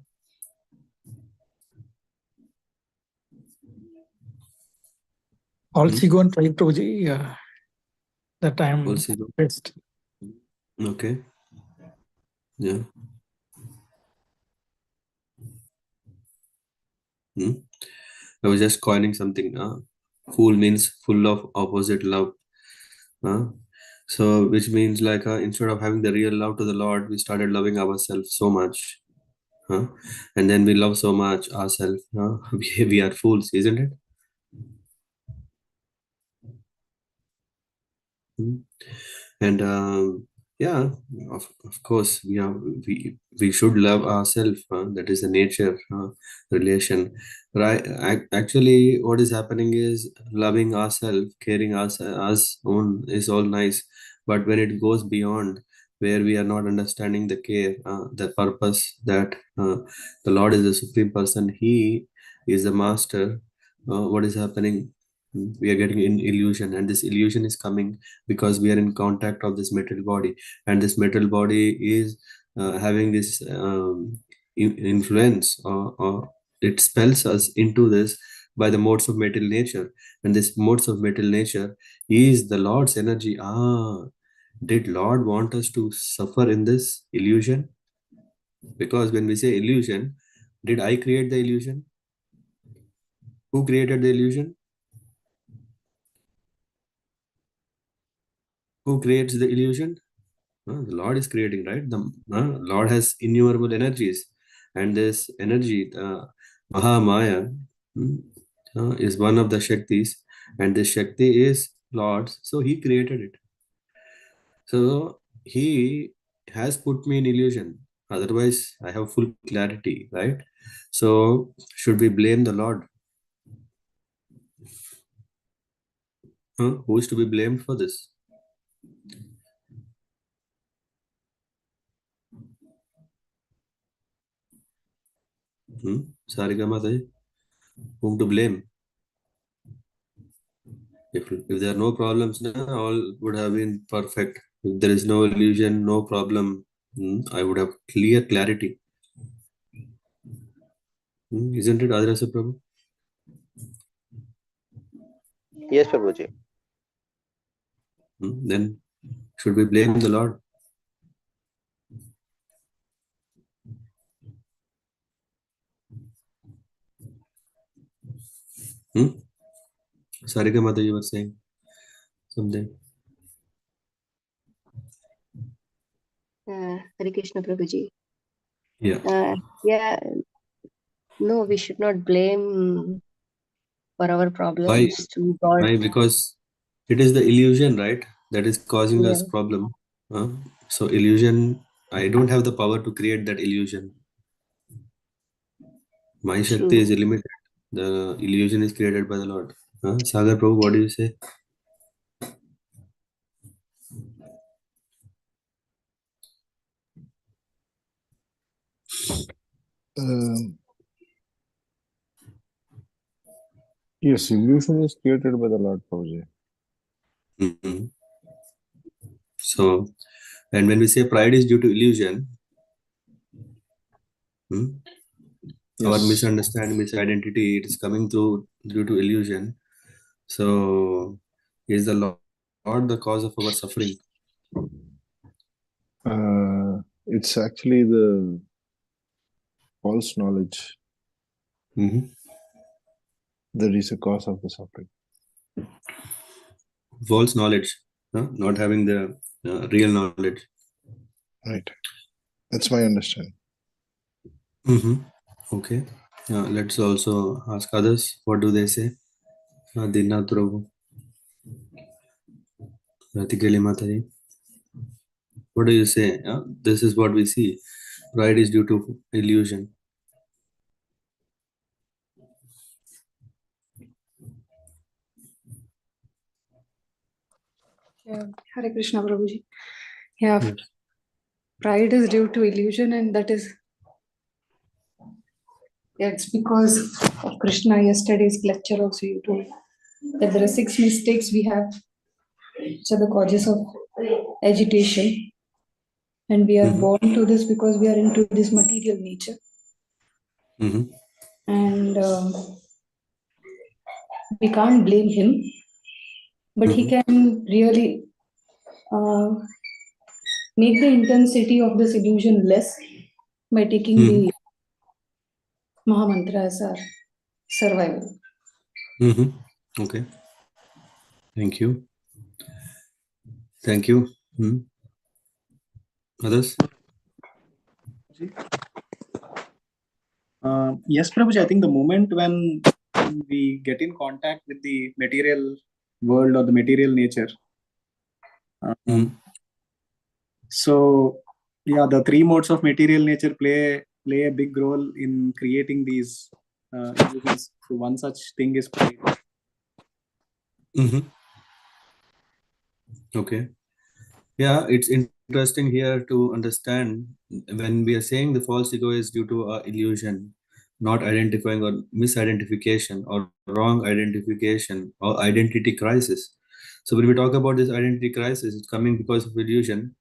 [SPEAKER 2] False ego and pride, Prabhuji, that I am
[SPEAKER 1] False ego.
[SPEAKER 2] best.
[SPEAKER 1] Okay. Yeah. I was just coining something. Fool means full of opposite love. So, which means like instead of having the real love to the Lord, we started loving ourselves so much. And then we love so much ourselves. We are fools, isn't it? Hmm. And yeah, of course, we should love ourselves. That is the nature relation, right? Actually, what is happening is loving ourselves, caring us own is all nice, but when it goes beyond, where we are not understanding the care, the purpose that the Lord is the supreme person, He is the master. What is happening? We are getting in illusion, and this illusion is coming because we are in contact of this metal body, and this metal body is having this influence, or it spells us into this by the modes of metal nature, and this modes of metal nature is the Lord's energy. Did Lord want us to suffer in this illusion? Because when we say illusion, did I create the illusion? Who created the illusion? Who creates the illusion? The Lord is creating, right? The Lord has innumerable energies, and this energy, Mahamaya, is one of the Shaktis, and this Shakti is Lord's, so He created it. So He has put me in illusion. Otherwise, I have full clarity, right? So, should we blame the Lord? Who is to be blamed for this? Sarika Mataji, whom to blame? If there are no problems, then all would have been perfect. If there is no illusion, no problem, I would have clear clarity. Isn't it, Adrasa Prabhu?
[SPEAKER 4] Yes, Prabhuji.
[SPEAKER 1] Then should we blame the Lord? Sarika Mata, you were saying something.
[SPEAKER 3] Hare Krishna Prabhuji.
[SPEAKER 1] Yeah.
[SPEAKER 3] Yeah, no, we should not blame for our
[SPEAKER 1] Why?
[SPEAKER 3] problems to God.
[SPEAKER 1] Why? Because it is the illusion, right, that is causing us
[SPEAKER 3] Yeah,
[SPEAKER 1] problem. So illusion, I don't have the power to create that illusion. My Shakti is
[SPEAKER 3] true.
[SPEAKER 1] limited. The illusion is created by the Lord. Sagar Prabhu, what do you say?
[SPEAKER 5] Yes, illusion is created by the Lord, Prabhuji.
[SPEAKER 1] Mhm. So, and when we say pride is due to illusion, our
[SPEAKER 5] Yes.
[SPEAKER 1] misunderstanding, misidentity, it is coming through due to illusion. So, is the Lord the cause of our suffering?
[SPEAKER 5] It's actually the false knowledge that is the cause of the suffering.
[SPEAKER 1] False knowledge, not having the real knowledge.
[SPEAKER 5] Right. That's my understanding.
[SPEAKER 1] Okay. Let's also ask others. What do they say? Dina Prabhu, Ratikeli Mataji. What do you say? This is what we see. Pride is due to illusion.
[SPEAKER 6] Yeah, Hare Krishna Prabhuji. Yeah,
[SPEAKER 1] Yes.
[SPEAKER 6] pride is due to illusion, and that is, yeah, it's because of Krishna. Yesterday's lecture also you told that there are 6 mistakes we have, which are the causes of agitation, and we are born to this because we are into this material nature, and we can't blame him but he can really make the intensity of this illusion less by taking the Mahamantra as our survival.
[SPEAKER 1] Okay. Thank you. Thank you. Others?
[SPEAKER 7] Yes, Prabhuji, I think the moment when we get in contact with the material world or the material nature, so yeah, the three modes of material nature play a big role in creating these illusions. So one such thing is pride.
[SPEAKER 1] Okay. Yeah, it's interesting here to understand when we are saying the false ego is due to illusion, not identifying or misidentification or wrong identification or identity crisis. So when we talk about this identity crisis, it's coming because of illusion.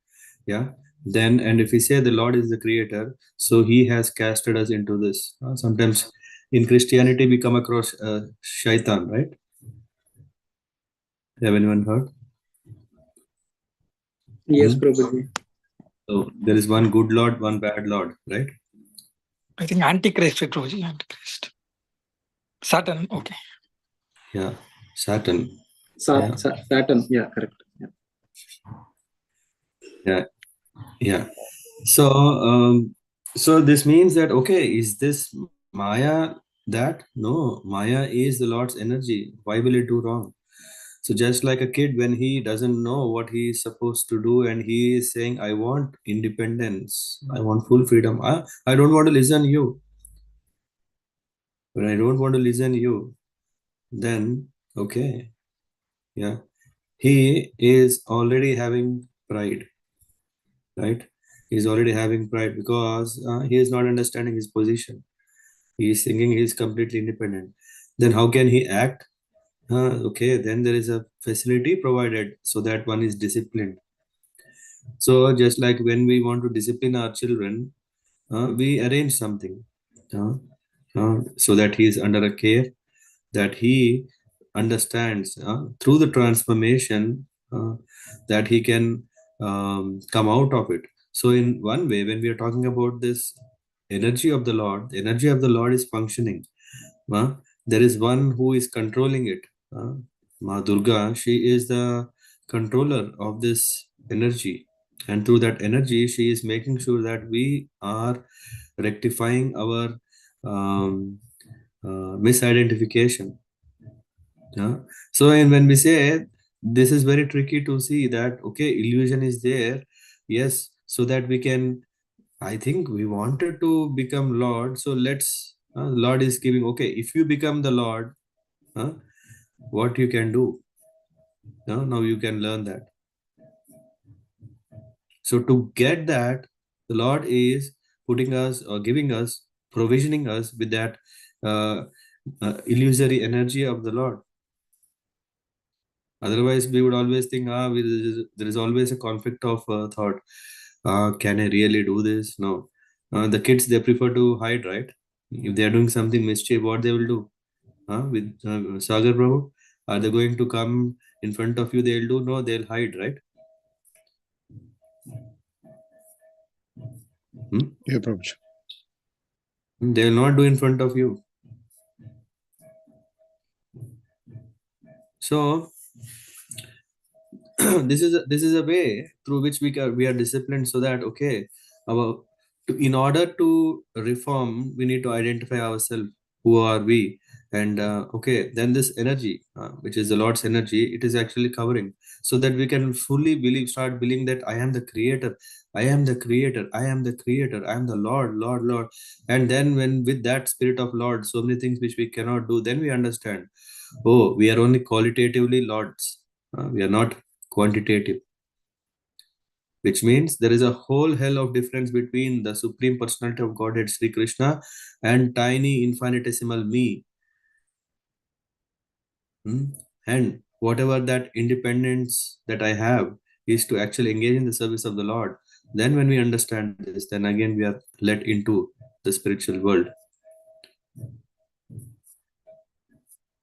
[SPEAKER 1] Yeah. Then, and if we say the Lord is the creator, so he has casted us into this. Sometimes in Christianity, we come across shaitan, right? Have anyone heard?
[SPEAKER 7] Yes, Prabhuji.
[SPEAKER 1] So there is one good Lord, one bad Lord, right?
[SPEAKER 2] I think Antichrist, Prabhuji, Antichrist. Satan, okay.
[SPEAKER 1] Yeah, Saturn.
[SPEAKER 7] Saturn, yeah, correct.
[SPEAKER 1] Yeah. So this means that, okay, is this Maya that? No, Maya is the Lord's energy. Why will it do wrong? So just like a kid, when he doesn't know what he is supposed to do and he is saying, I want independence, I want full freedom. I don't want to listen to you. When I don't want to listen to you, then, okay, yeah, he is already having pride, right? He's already having pride because he is not understanding his position. He is thinking he is completely independent. Then how can he act? Okay, then there is a facility provided so that one is disciplined. So just like when we want to discipline our children, we arrange something so that he is under a care, that he understands through the transformation that he can come out of it. So in one way, when we are talking about this energy of the Lord, the energy of the Lord is functioning. There is one who is controlling it. Ma Durga, she is the controller of this energy. And through that energy, she is making sure that we are rectifying our misidentification. Yeah. So, and when we say this is very tricky to see that, okay, illusion is there, yes, so that we can, I think we wanted to become Lord, so Lord is giving, okay, if you become the Lord, what you can do, now you can learn that. So to get that, the Lord is putting us or giving us, provisioning us with that uh, illusory energy of the Lord. Otherwise, we would always think, there is always a conflict of thought. Can I really do this? No. The kids, they prefer to hide, right? If they are doing something mischief, what they will do? With Sagar Prabhu, are they going to come in front of you? They'll do? No, they'll hide, right?
[SPEAKER 5] Yeah, Prabhuji.
[SPEAKER 1] They'll not do in front of you. So this is a way through which we are disciplined, so that, okay, in order to reform, we need to identify ourselves. Who are we? And okay, then this energy, which is the Lord's energy, it is actually covering, so that we can fully start believing that I am the creator, I am the creator, I am the creator, I am the Lord. And then when with that spirit of Lord, so many things which we cannot do, then we understand, oh, we are only qualitatively lords. We are not quantitative, which means there is a whole hell of difference between the Supreme Personality of Godhead, Sri Krishna, and tiny infinitesimal me. And whatever that independence that I have is to actually engage in the service of the Lord. Then when we understand this, then again we are let into the spiritual world.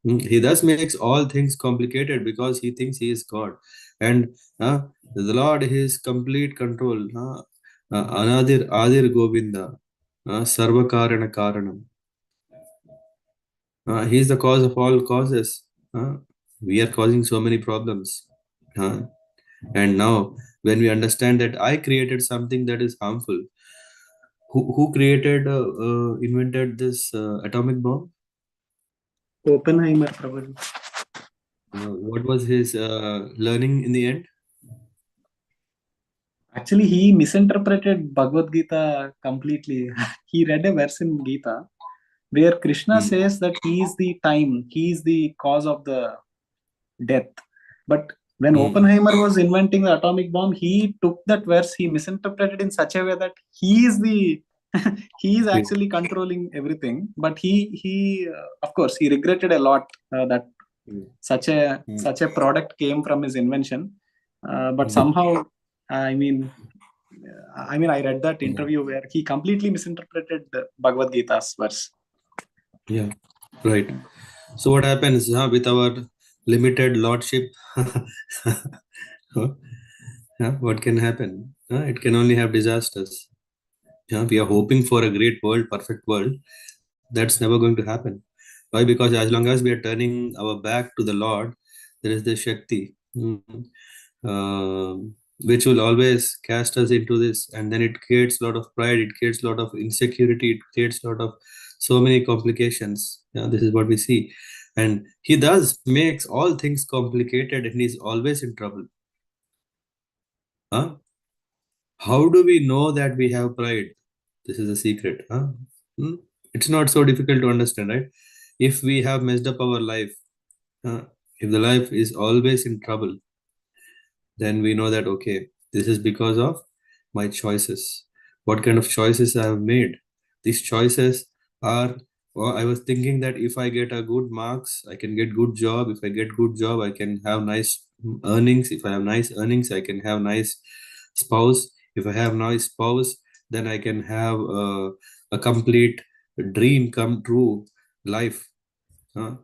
[SPEAKER 1] He thus makes all things complicated because he thinks he is God. And the Lord is complete control. Anadir Adir Govinda. Sarvakarana Karanam. He is the cause of all causes. We are causing so many problems. And now, when we understand that I created something that is harmful, who created, invented this atomic bomb?
[SPEAKER 7] Oppenheimer, probably.
[SPEAKER 1] What was his learning in the end?
[SPEAKER 7] Actually, he misinterpreted Bhagavad Gita completely. He read a verse in Gita where Krishna says that he is the time, he is the cause of the death. But when Oppenheimer was inventing the atomic bomb, he took that verse, he misinterpreted in such a way that he is the he is actually controlling everything. But he of course he regretted a lot that such a product came from his invention. But somehow, I mean, I read that interview where he completely misinterpreted the Bhagavad Gita's verse.
[SPEAKER 1] Yeah, right. So what happens with our limited lordship? What can happen? It can only have disasters. We are hoping for a great world, perfect world. That's never going to happen. Why? Because as long as we are turning our back to the Lord, there is the Shakti, which will always cast us into this, and then it creates a lot of pride, it creates a lot of insecurity, it creates a lot of so many complications. This is what we see. And he does makes all things complicated, and he's always in trouble. How do we know that we have pride? This is a secret. It's not so difficult to understand, right? If we have messed up our life, if the life is always in trouble, then we know that, okay, this is because of my choices. What kind of choices I have made? These choices are, well, I was thinking that if I get a good marks, I can get good job. If I get good job, I can have nice earnings. If I have nice earnings, I can have nice spouse. If I have nice spouse, then I can have a complete dream come true life.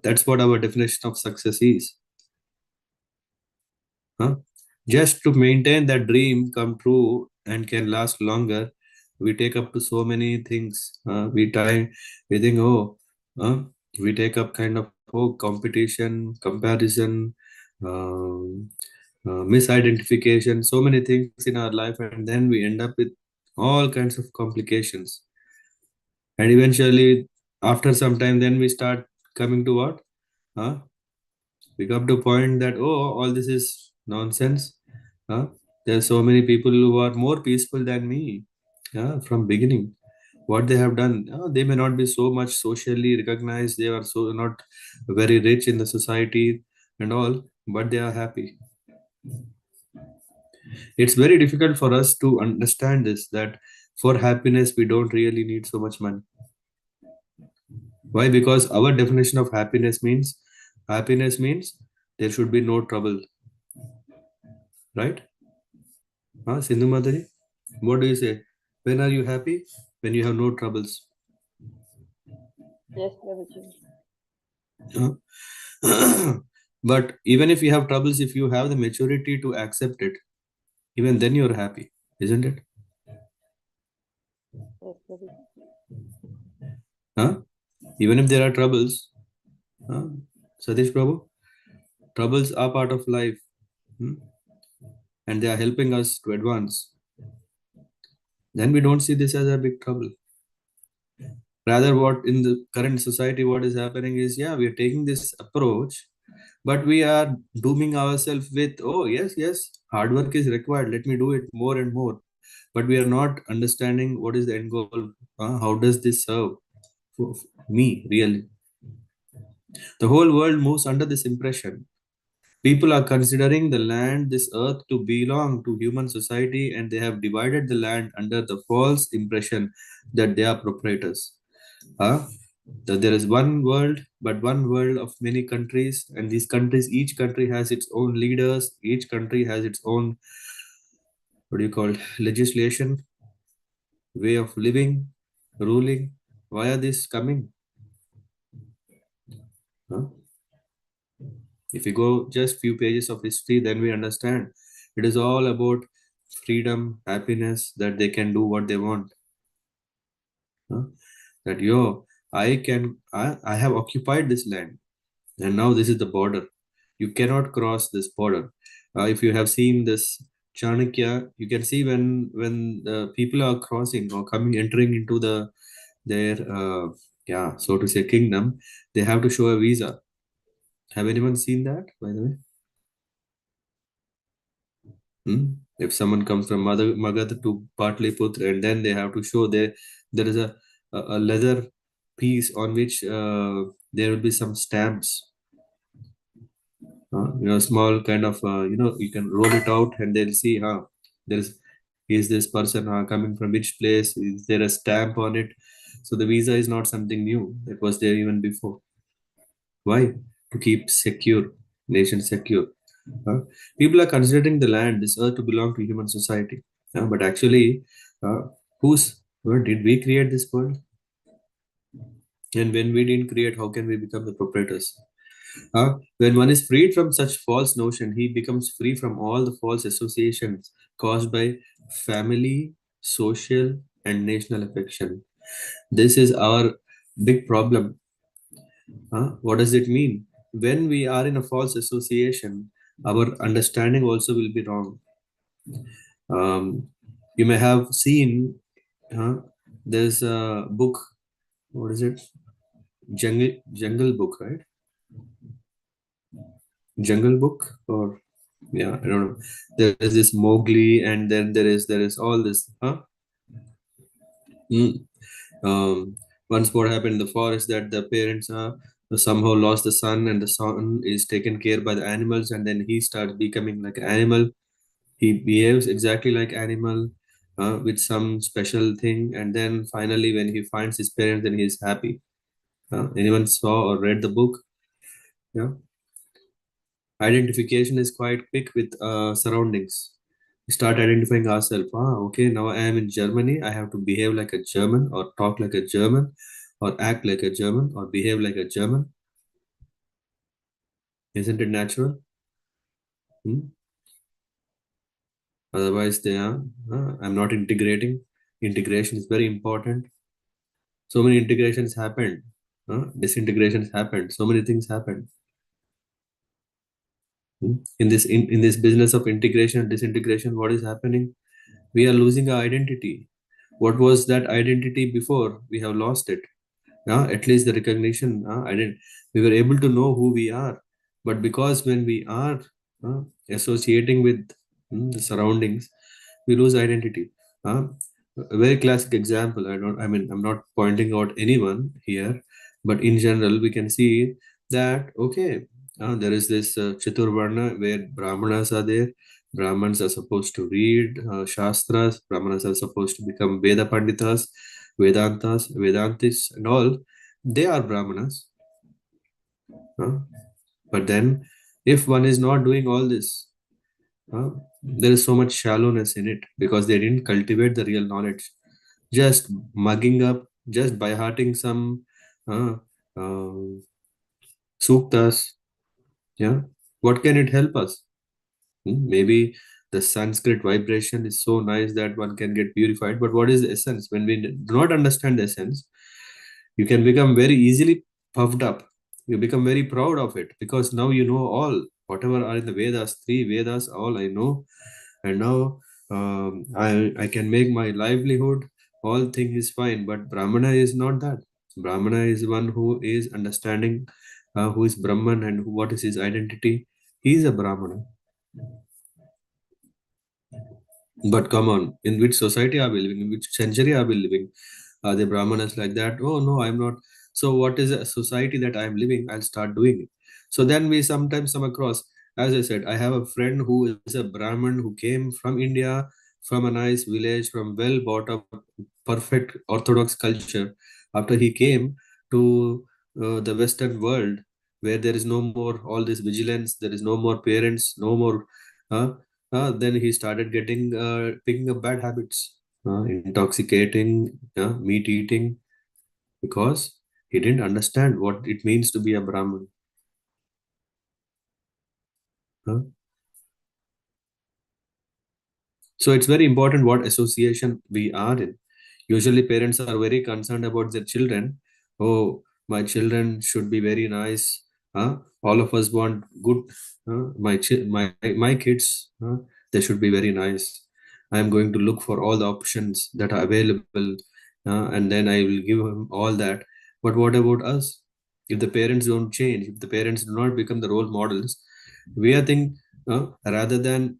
[SPEAKER 1] That's what our definition of success is. Just to maintain that dream come true and can last longer, we take up to so many things. We think, oh, we take up kind of competition, comparison, um, misidentification, so many things in our life, and then we end up with all kinds of complications. And eventually, after some time, then we start coming to what? We come to a point that, oh, all this is nonsense. There are so many people who are more peaceful than me. From beginning, what they have done, they may not be so much socially recognized. They are so not very rich in the society and all, but they are happy. It's very difficult for us to understand this, that for happiness we don't really need so much money. Why? Because our definition of happiness means there should be no trouble, right? Sindhu Madhuri, what do you say? When are you happy? When you have no troubles.
[SPEAKER 3] Yes, Prabhuji.
[SPEAKER 1] But even if you have troubles, if you have the maturity to accept it, even then you're happy, isn't it?
[SPEAKER 3] Yes, Prabhuji.
[SPEAKER 1] Even if there are troubles, Satish Prabhu, troubles are part of life, and they are helping us to advance. Then we don't see this as a big trouble. Rather, what in the current society, what is happening is, we are taking this approach, but we are dooming ourselves with, oh, yes, hard work is required. Let me do it more and more. But we are not understanding what is the end goal. How does this serve for me, really? The whole world moves under this impression. People are considering the land, this earth, to belong to human society, and they have divided the land under the false impression that they are proprietors. That there is one world, but one world of many countries, and these countries, each country has its own leaders, each country has its own, what do you call, legislation, way of living, ruling. Why are these coming? If we go just few pages of history, then we understand it is all about freedom, happiness, that they can do what they want. Huh? That I have occupied this land, and now this is the border. You cannot cross this border. If you have seen this Chanakya, you can see when the people are crossing or entering into their so to say kingdom, they have to show a visa. Have anyone seen that, by the way? If someone comes from Magadha to Patliputra, and then they have to show there is a leather piece on which there will be some stamps, small kind of, you can roll it out and they'll see, is this person coming from which place? Is there a stamp on it? So the visa is not something new. It was there even before. Why? To keep nation secure. Uh, People are considering the land, this earth, to belong to human society. But actually, uh, did we create this world? And when we didn't create, how can we become the proprietors? When one is freed from such false notion, he becomes free from all the false associations caused by family, social, and national affection. This is our big problem. What does it mean? When we are in a false association, our understanding also will be wrong. Um, you may have seen, there's a book. What is it? Jungle Book, right? Jungle Book, or yeah, I don't know. There is this Mowgli, and then there is all this. Mm. Once what happened in the forest, that the parents somehow lost the son, and the son is taken care by the animals, and then he starts becoming like an animal. He behaves exactly like animal, with some special thing, and then finally when he finds his parents, then he is happy. Anyone saw or read the book? Yeah. Identification is quite quick with surroundings. We start identifying ourselves. Okay, now I am in Germany. I have to behave like a German, or talk like a German, or act like a German, or behave like a German. Isn't it natural? Hmm? Otherwise, I'm not integrating. Integration is very important. So many integrations happened. Disintegrations happened. So many things happened. In this business of integration and disintegration, what is happening? We are losing our identity. What was that identity before? We have lost it. At least the recognition. We were able to know who we are, but because when we are associating with the surroundings, we lose identity. A very classic example. I'm not pointing out anyone here, but in general, we can see that okay, there is this Chaturvarna where Brahmanas are there. Brahmins are supposed to read Shastras. Brahmanas are supposed to become Veda Panditas, Vedantists, and all. They are Brahmanas. But then, if one is not doing all this, there is so much shallowness in it because they didn't cultivate the real knowledge. Just mugging up, just by hearting some uh, uh, suktas. Yeah, what can it help us? Maybe the Sanskrit vibration is so nice that one can get purified. But what is the essence? When we do not understand the essence, you can become very easily puffed up. You become very proud of it because now you know all. Whatever are in the Vedas, three Vedas, all I know. And now I can make my livelihood. All thing is fine. But Brahmana is not that. Brahmana is one who is understanding who is Brahman and what is his identity. He is a Brahmana. But come on, in which society are we living? In which century are we living? Are the Brahmanas like that? Oh no, I'm not. So what is a society that I'm living? I'll start doing it. So then we sometimes come across, as I said, I have a friend who is a Brahman who came from India, from a nice village, from well brought up, perfect Orthodox culture. After he came to the Western world, where there is no more all this vigilance, there is no more parents, no more. Uh, then he started getting picking up bad habits, intoxicating, meat eating, because he didn't understand what it means to be a Brahmin. Huh? So it's very important what association we are in. Usually parents are very concerned about their children. Oh, my children should be very nice. All of us want good. My kids, they should be very nice. I am going to look for all the options that are available, and then I will give him all that. But what about us? If the parents don't change, if the parents do not become the role models, we are think rather than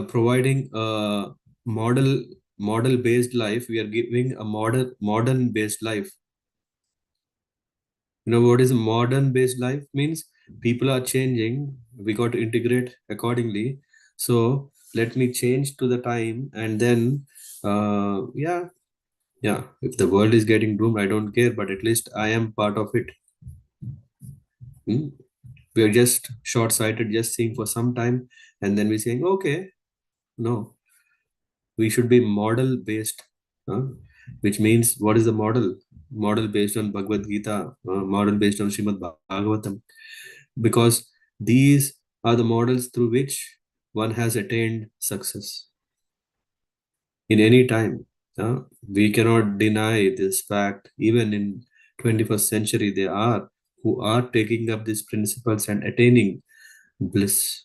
[SPEAKER 1] providing a model based life, we are giving a modern based life. You know what is modern based life means? People are changing, we got to integrate accordingly. So let me change to the time, and then yeah, if the world is getting doomed, I don't care, but at least I am part of it. Hmm? We are just short sighted, just seeing for some time, and then we're saying okay. No, we should be model based, which means what is the model based on Bhagavad Gita, model based on Srimad Bhagavatam, because these are the models through which one has attained success in any time. We cannot deny this fact. Even in 21st century, there are who are taking up these principles and attaining bliss,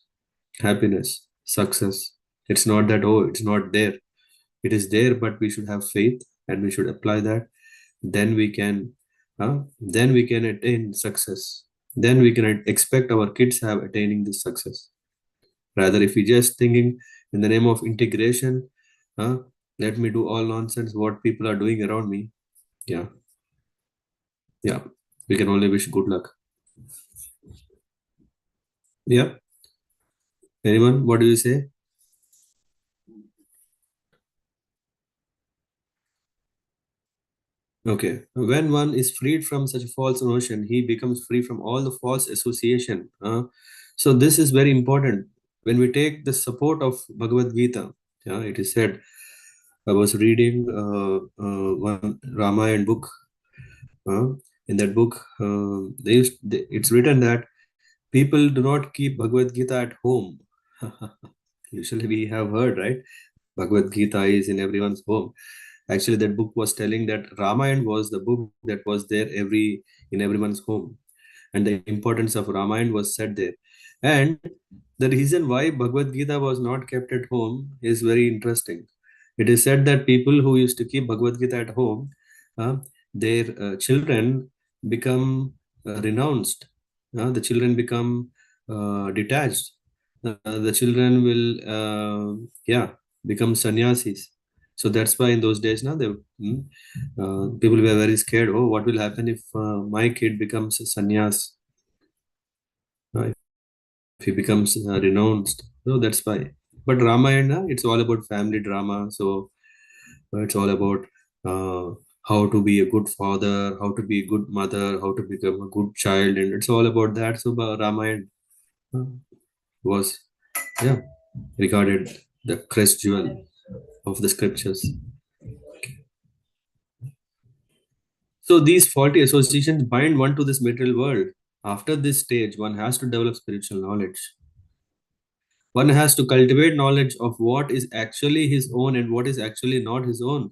[SPEAKER 1] happiness, success. It's not that, oh, it's not there. It is there, but we should have faith and we should apply that. Then we can attain success. Then we can expect our kids have attaining this success. Rather, if we just thinking in the name of integration, uh, let me do all nonsense what people are doing around me. Yeah, yeah. We can only wish good luck. Yeah. Anyone? What do you say? Okay. When one is freed from such a false notion, he becomes free from all the false association. So this is very important. When we take the support of Bhagavad Gita, it is said, I was reading one Ramayana book. In that book, it's written that people do not keep Bhagavad Gita at home. Usually we have heard, right? Bhagavad Gita is in everyone's home. Actually, that book was telling that Ramayana was the book that was there in everyone's home, and the importance of Ramayana was said there. And the reason why Bhagavad Gita was not kept at home is very interesting. It is said that people who used to keep Bhagavad Gita at home, their children become renounced. The children become detached. The children will, become sannyasis. So that's why in those days now, people were very scared. Oh, what will happen if my kid becomes a sannyas? If he becomes renounced? So that's why. But Ramayana, it's all about family drama. So it's all about how to be a good father, how to be a good mother, how to become a good child, and it's all about that. So Ramayana uh, was, yeah, regarded the crest jewel of the scriptures. So these faulty associations bind one to this material world. After this stage, one has to develop spiritual knowledge. One has to cultivate knowledge of what is actually his own and what is actually not his own.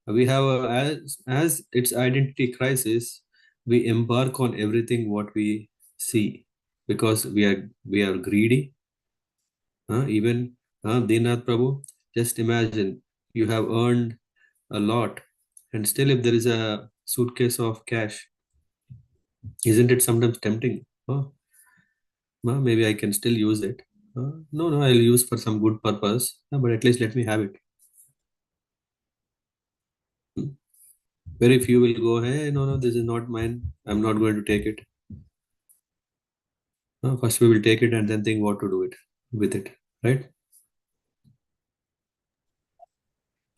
[SPEAKER 1] We have as its identity crisis, we embark on everything what we see because we are greedy. Even Dinath Prabhu, just imagine you have earned a lot, and still if there is a suitcase of cash, isn't it sometimes tempting? Oh, maybe I can still use it. No, I'll use for some good purpose, but at least let me have it. Hmm. Very few will go, hey, no, this is not mine. I'm not going to take it. First, we will take it and then think what to do it with it, right?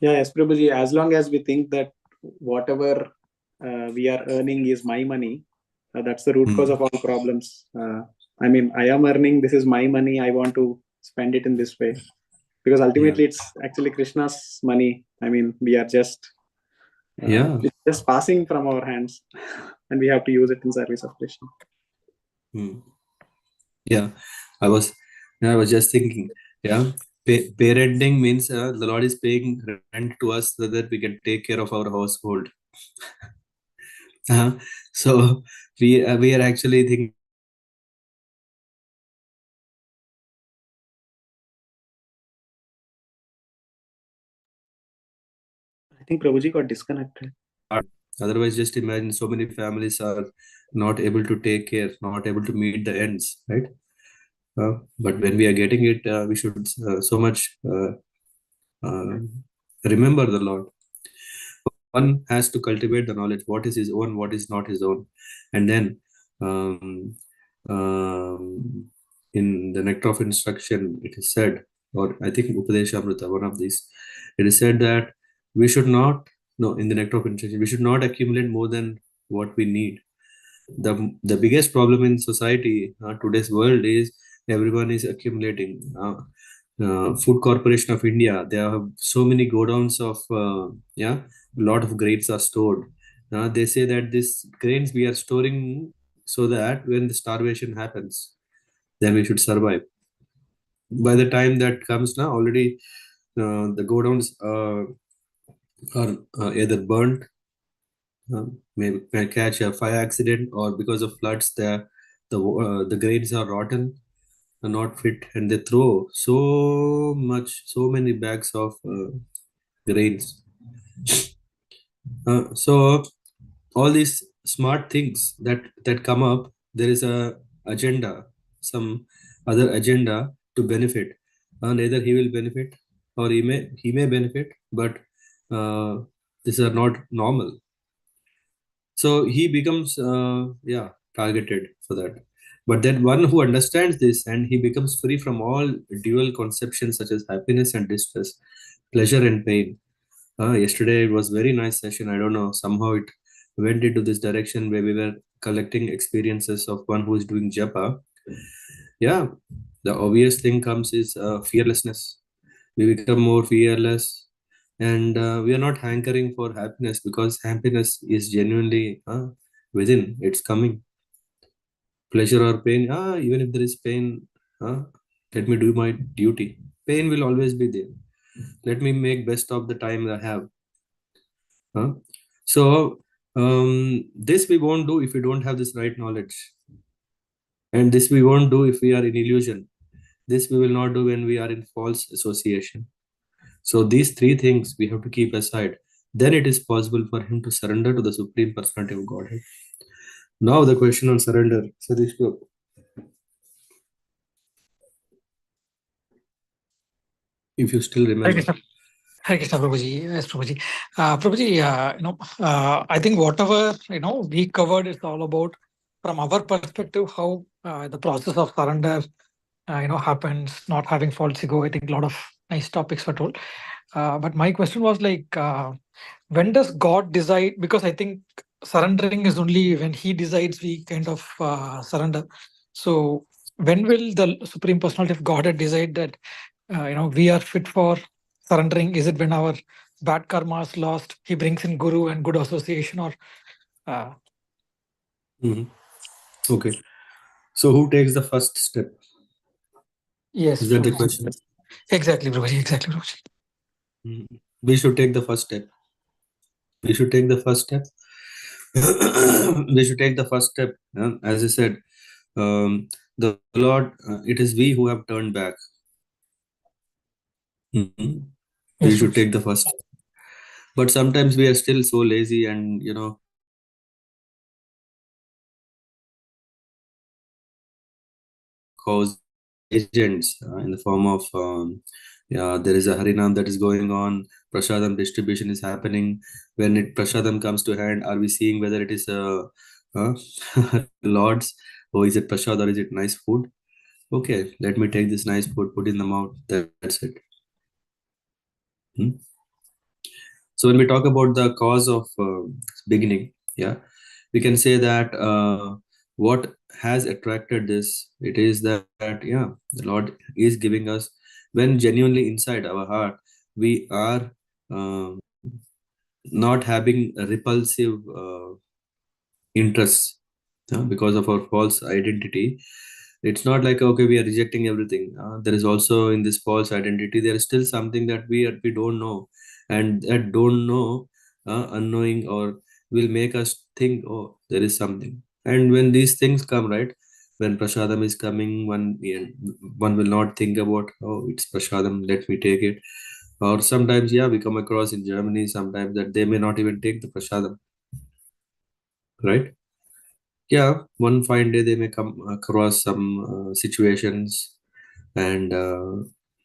[SPEAKER 7] Yeah, yes, Prabhuji, as long as we think that whatever we are earning is my money, that's the root cause of all problems. I mean, I am earning, this is my money, I want to spend it in this way. Because ultimately, it's actually Krishna's money. I mean, we are just it's just passing from our hands, and we have to use it in service of Krishna.
[SPEAKER 1] Yeah, I was I was just thinking, yeah, parenting means the Lord is paying rent to us so that we can take care of our household. Uh, so we are actually thinking.
[SPEAKER 7] I think Prabhuji got disconnected.
[SPEAKER 1] Otherwise, just imagine so many families are not able to take care, not able to meet the ends, right? But when we are getting it, we should so much uh, remember the Lord. One has to cultivate the knowledge what is his own, what is not his own, and then um, in the nectar of instruction, it is said, or I think Upadeshamrita, one of these, it is said that we should not, no, in the nectar of instruction, we should not accumulate more than what we need. The biggest problem in society, today's world, is everyone is accumulating. Food Corporation of India, there are so many godowns of yeah, a lot of grains are stored. They say that this grains we are storing so that when the starvation happens, then we should survive. By the time that comes now, already the godowns are either burnt, maybe can catch a fire accident, or because of floods, the grains are rotten, are not fit, and they throw so many bags of grains. So all these smart things that come up, there is a agenda, some other agenda to benefit, and either he will benefit or he may benefit, but uh, these are not normal. So he becomes yeah, targeted for that. But then one who understands this, and he becomes free from all dual conceptions such as happiness and distress, pleasure and pain. Yesterday it was very nice session. I don't know, somehow it went into this direction where we were collecting experiences of one who is doing japa. Yeah, the obvious thing comes is fearlessness. We become more fearless, and we are not hankering for happiness, because happiness is genuinely within. It's coming. Pleasure or pain, even if there is pain, uh, let me do my duty. Pain will always be there. Let me make best of the time I have. Huh? So this we won't do if we don't have this right knowledge, and this we won't do if we are in illusion. This we will not do when we are in false association. So these three things we have to keep aside. Then it is possible for him to surrender to the Supreme Personality of Godhead. Now the question on surrender, Sadish, if you still
[SPEAKER 2] Hare
[SPEAKER 1] remember.
[SPEAKER 2] Krishna, Hare Krishna, Prabhuji. Yes, Prabhuji. Prabhuji, I think whatever we covered is all about, from our perspective, how the process of surrender happens, not having false ego. I think a lot of nice topics were told. But my question was like, when does God decide? Because I think surrendering is only when He decides we kind of surrender. So when will the Supreme Personality of Godhead decide that we are fit for surrendering? Is it when our bad karma is lost, He brings in Guru and good association, or uh,
[SPEAKER 1] Okay. So who takes the first step?
[SPEAKER 2] yes,
[SPEAKER 1] Is that the
[SPEAKER 2] Prabhuji.
[SPEAKER 1] question?
[SPEAKER 2] Exactly, Prabhuji. Exactly, Prabhuji.
[SPEAKER 1] We should take the first step. We should take the first step. We should take the first step. As I said, the Lord, it is we who have turned back. We
[SPEAKER 2] Yes,
[SPEAKER 1] should
[SPEAKER 2] Prabhuji.
[SPEAKER 1] take the first step. But sometimes we are still so lazy, and cause agents in the form of yeah, there is a harinam that is going on, prasadam distribution is happening. When it prasadam comes to hand, are we seeing whether it is uh, lords, or is it prasad, or is it nice food? Okay, let me take this nice food, put in the mouth, that's it. Hmm? So when we talk about the cause of beginning, yeah, we can say that what has attracted this, it is that yeah, the Lord is giving us, when genuinely inside our heart we are um, not having a repulsive interests because of our false identity. It's not like, okay, we are rejecting everything. There is also in this false identity, there is still something that we don't know, and that don't know, unknowing, or will make us think, oh, there is something. And when these things come, right, when prasadam is coming, one will not think about, oh, it's prasadam, let me take it. Or sometimes, yeah, we come across in Germany sometimes that they may not even take the prasadam, right? Yeah, one fine day they may come across some situations, and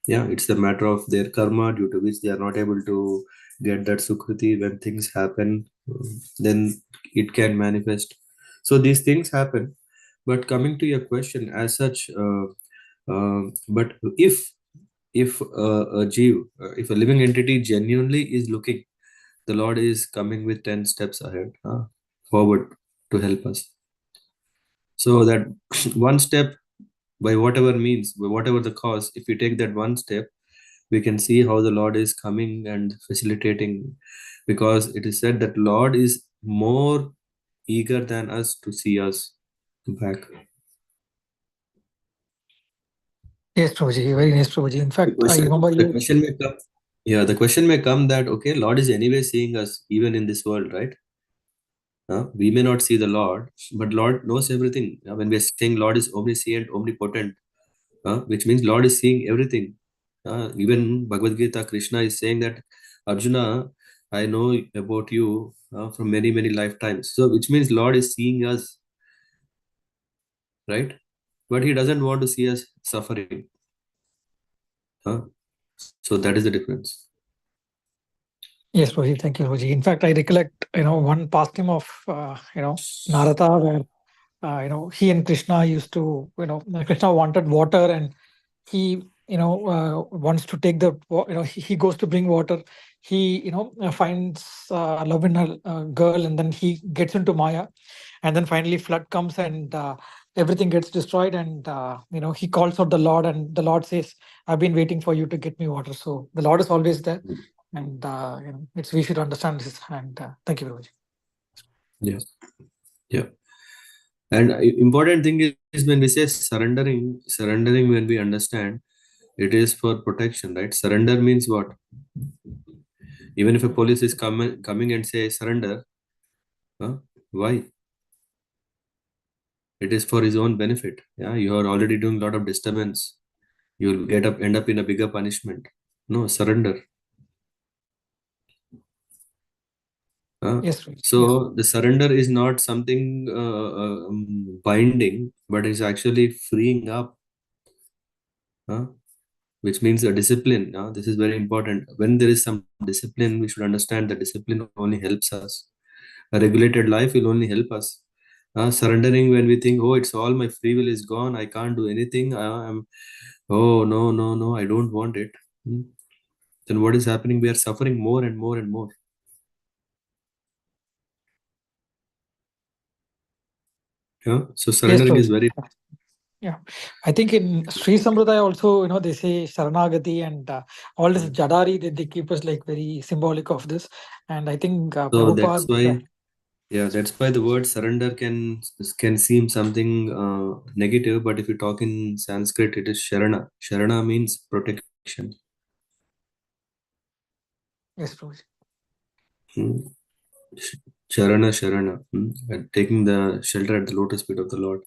[SPEAKER 1] yeah, it's the matter of their karma, due to which they are not able to get that sukriti. When things happen, then it can manifest. So these things happen. But coming to your question as such, but if a jeev, if a living entity genuinely is looking, the Lord is coming with 10 steps ahead, forward, to help us. So that one step, by whatever means, by whatever the cause, if we take that one step, we can see how the Lord is coming and facilitating, because it is said that Lord is more eager than us to see us back.
[SPEAKER 2] Yes, Prabhuji, very nice, Prabhuji. In
[SPEAKER 1] The
[SPEAKER 2] fact, I
[SPEAKER 1] question,
[SPEAKER 2] remember
[SPEAKER 1] the
[SPEAKER 2] you.
[SPEAKER 1] question may come. Yeah, the question may come that, okay, Lord is anyway seeing us even in this world, right? We may not see the Lord, but Lord knows everything. When we are saying Lord is omniscient, omnipotent, which means Lord is seeing everything. Even Bhagavad Gita, Krishna is saying that, Arjuna, I know about you from many, many lifetimes. So, which means Lord is seeing us, right? But He doesn't want to see us suffering. So, that is the difference.
[SPEAKER 2] Yes, Prabhuji, thank you, Prabhuji. In fact, I recollect, one pastime of, Narada, where, he and Krishna used to, Krishna wanted water, and he, wants to take the, he goes to bring water. He, finds love in a girl, and then he gets into Maya, and then finally flood comes, and everything gets destroyed, and he calls out the Lord, and the Lord says, "I've been waiting for you to get me water." So the Lord is always there, and it's we should understand this. And thank you very much.
[SPEAKER 1] Yes. Yeah. And important thing is when we say surrendering, when we understand, it is for protection, right? Surrender means what? Even if a police is coming and say surrender, why? It is for his own benefit. Yeah, you are already doing a lot of disturbance. You'll end up in a bigger punishment. No, surrender.
[SPEAKER 2] Yes, Prabhuji. Yes.
[SPEAKER 1] So the surrender is not something binding, but is actually freeing up, which means a discipline. This is very important. When there is some discipline, we should understand that discipline only helps us. A regulated life will only help us. Surrendering when we think, oh, it's all my free will is gone, I can't do anything. Oh, no, no, no, I don't want it. Then what is happening? We are suffering more and more and more. Yeah. So
[SPEAKER 2] Yes,
[SPEAKER 1] surrendering is
[SPEAKER 2] Prabhuji.
[SPEAKER 1] very.
[SPEAKER 2] Yeah, I think in Sri Sampradaya also, they say Sharanagati, and all this Jadari that they keep us like very symbolic of this. And I think
[SPEAKER 1] So that's
[SPEAKER 2] Prabhupada.
[SPEAKER 1] why, yeah, that's why the word surrender can seem something negative, but if you talk in Sanskrit, it is Sharana. Sharana means protection.
[SPEAKER 2] Yes, Prabhuji.
[SPEAKER 1] Hmm. Sharana, Sharana, and taking the shelter at the lotus feet of the Lord.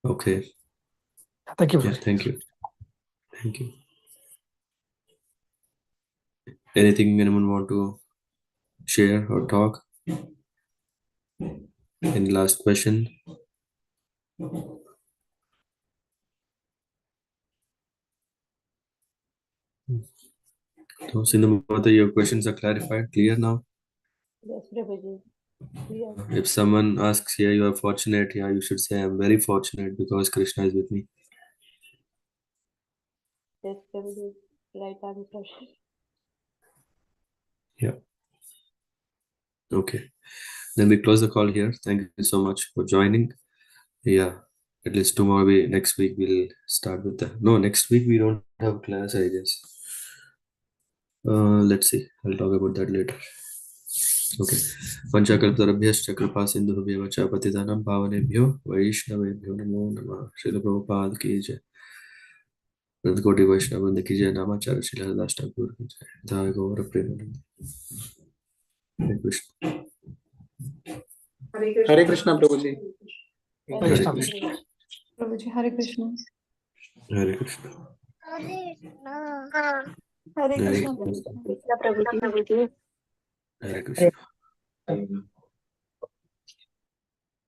[SPEAKER 1] Okay.
[SPEAKER 2] Thank you,
[SPEAKER 1] Yeah,
[SPEAKER 2] Prabhuji.
[SPEAKER 1] thank you. Thank you. Anything anyone want to share or talk? Any last question? So, Sindhu, your questions are clarified, clear now?
[SPEAKER 3] Yes, Prabhuji. Clear.
[SPEAKER 1] If someone asks, yeah, you are fortunate, yeah, you should say, I'm very fortunate because Krishna is with me.
[SPEAKER 3] Yes, Prabhuji. Right answer.
[SPEAKER 1] Yeah. Okay. Then we close the call here. Thank you so much for joining. Yeah. At least tomorrow, next week, we'll start with the. No, next week we don't have class, I guess. Let's see. I'll talk about that later. Okay. Panchakalparabhyascha kripa sindhubhyo cha patitanam pavanebhyo vaishnavebhyo namo namah. Srila Prabhupada ki jai. Radhakoti Vaishnava Vrinda ki jai. Namacharya Srila Haridas Thakur ki jai. Jai Gaura Premanand. Hare Krishna.
[SPEAKER 7] Hare Krishna, Prabhuji.
[SPEAKER 2] Hare
[SPEAKER 1] Hare
[SPEAKER 2] Krishna.
[SPEAKER 1] Krishna.
[SPEAKER 6] Prabhuji, Hare Krishna.
[SPEAKER 1] Hare Krishna.
[SPEAKER 3] Hare
[SPEAKER 1] Hare
[SPEAKER 3] Krishna.
[SPEAKER 1] Krishna.
[SPEAKER 3] Krishna Prabhuji.
[SPEAKER 1] Hare Krishna.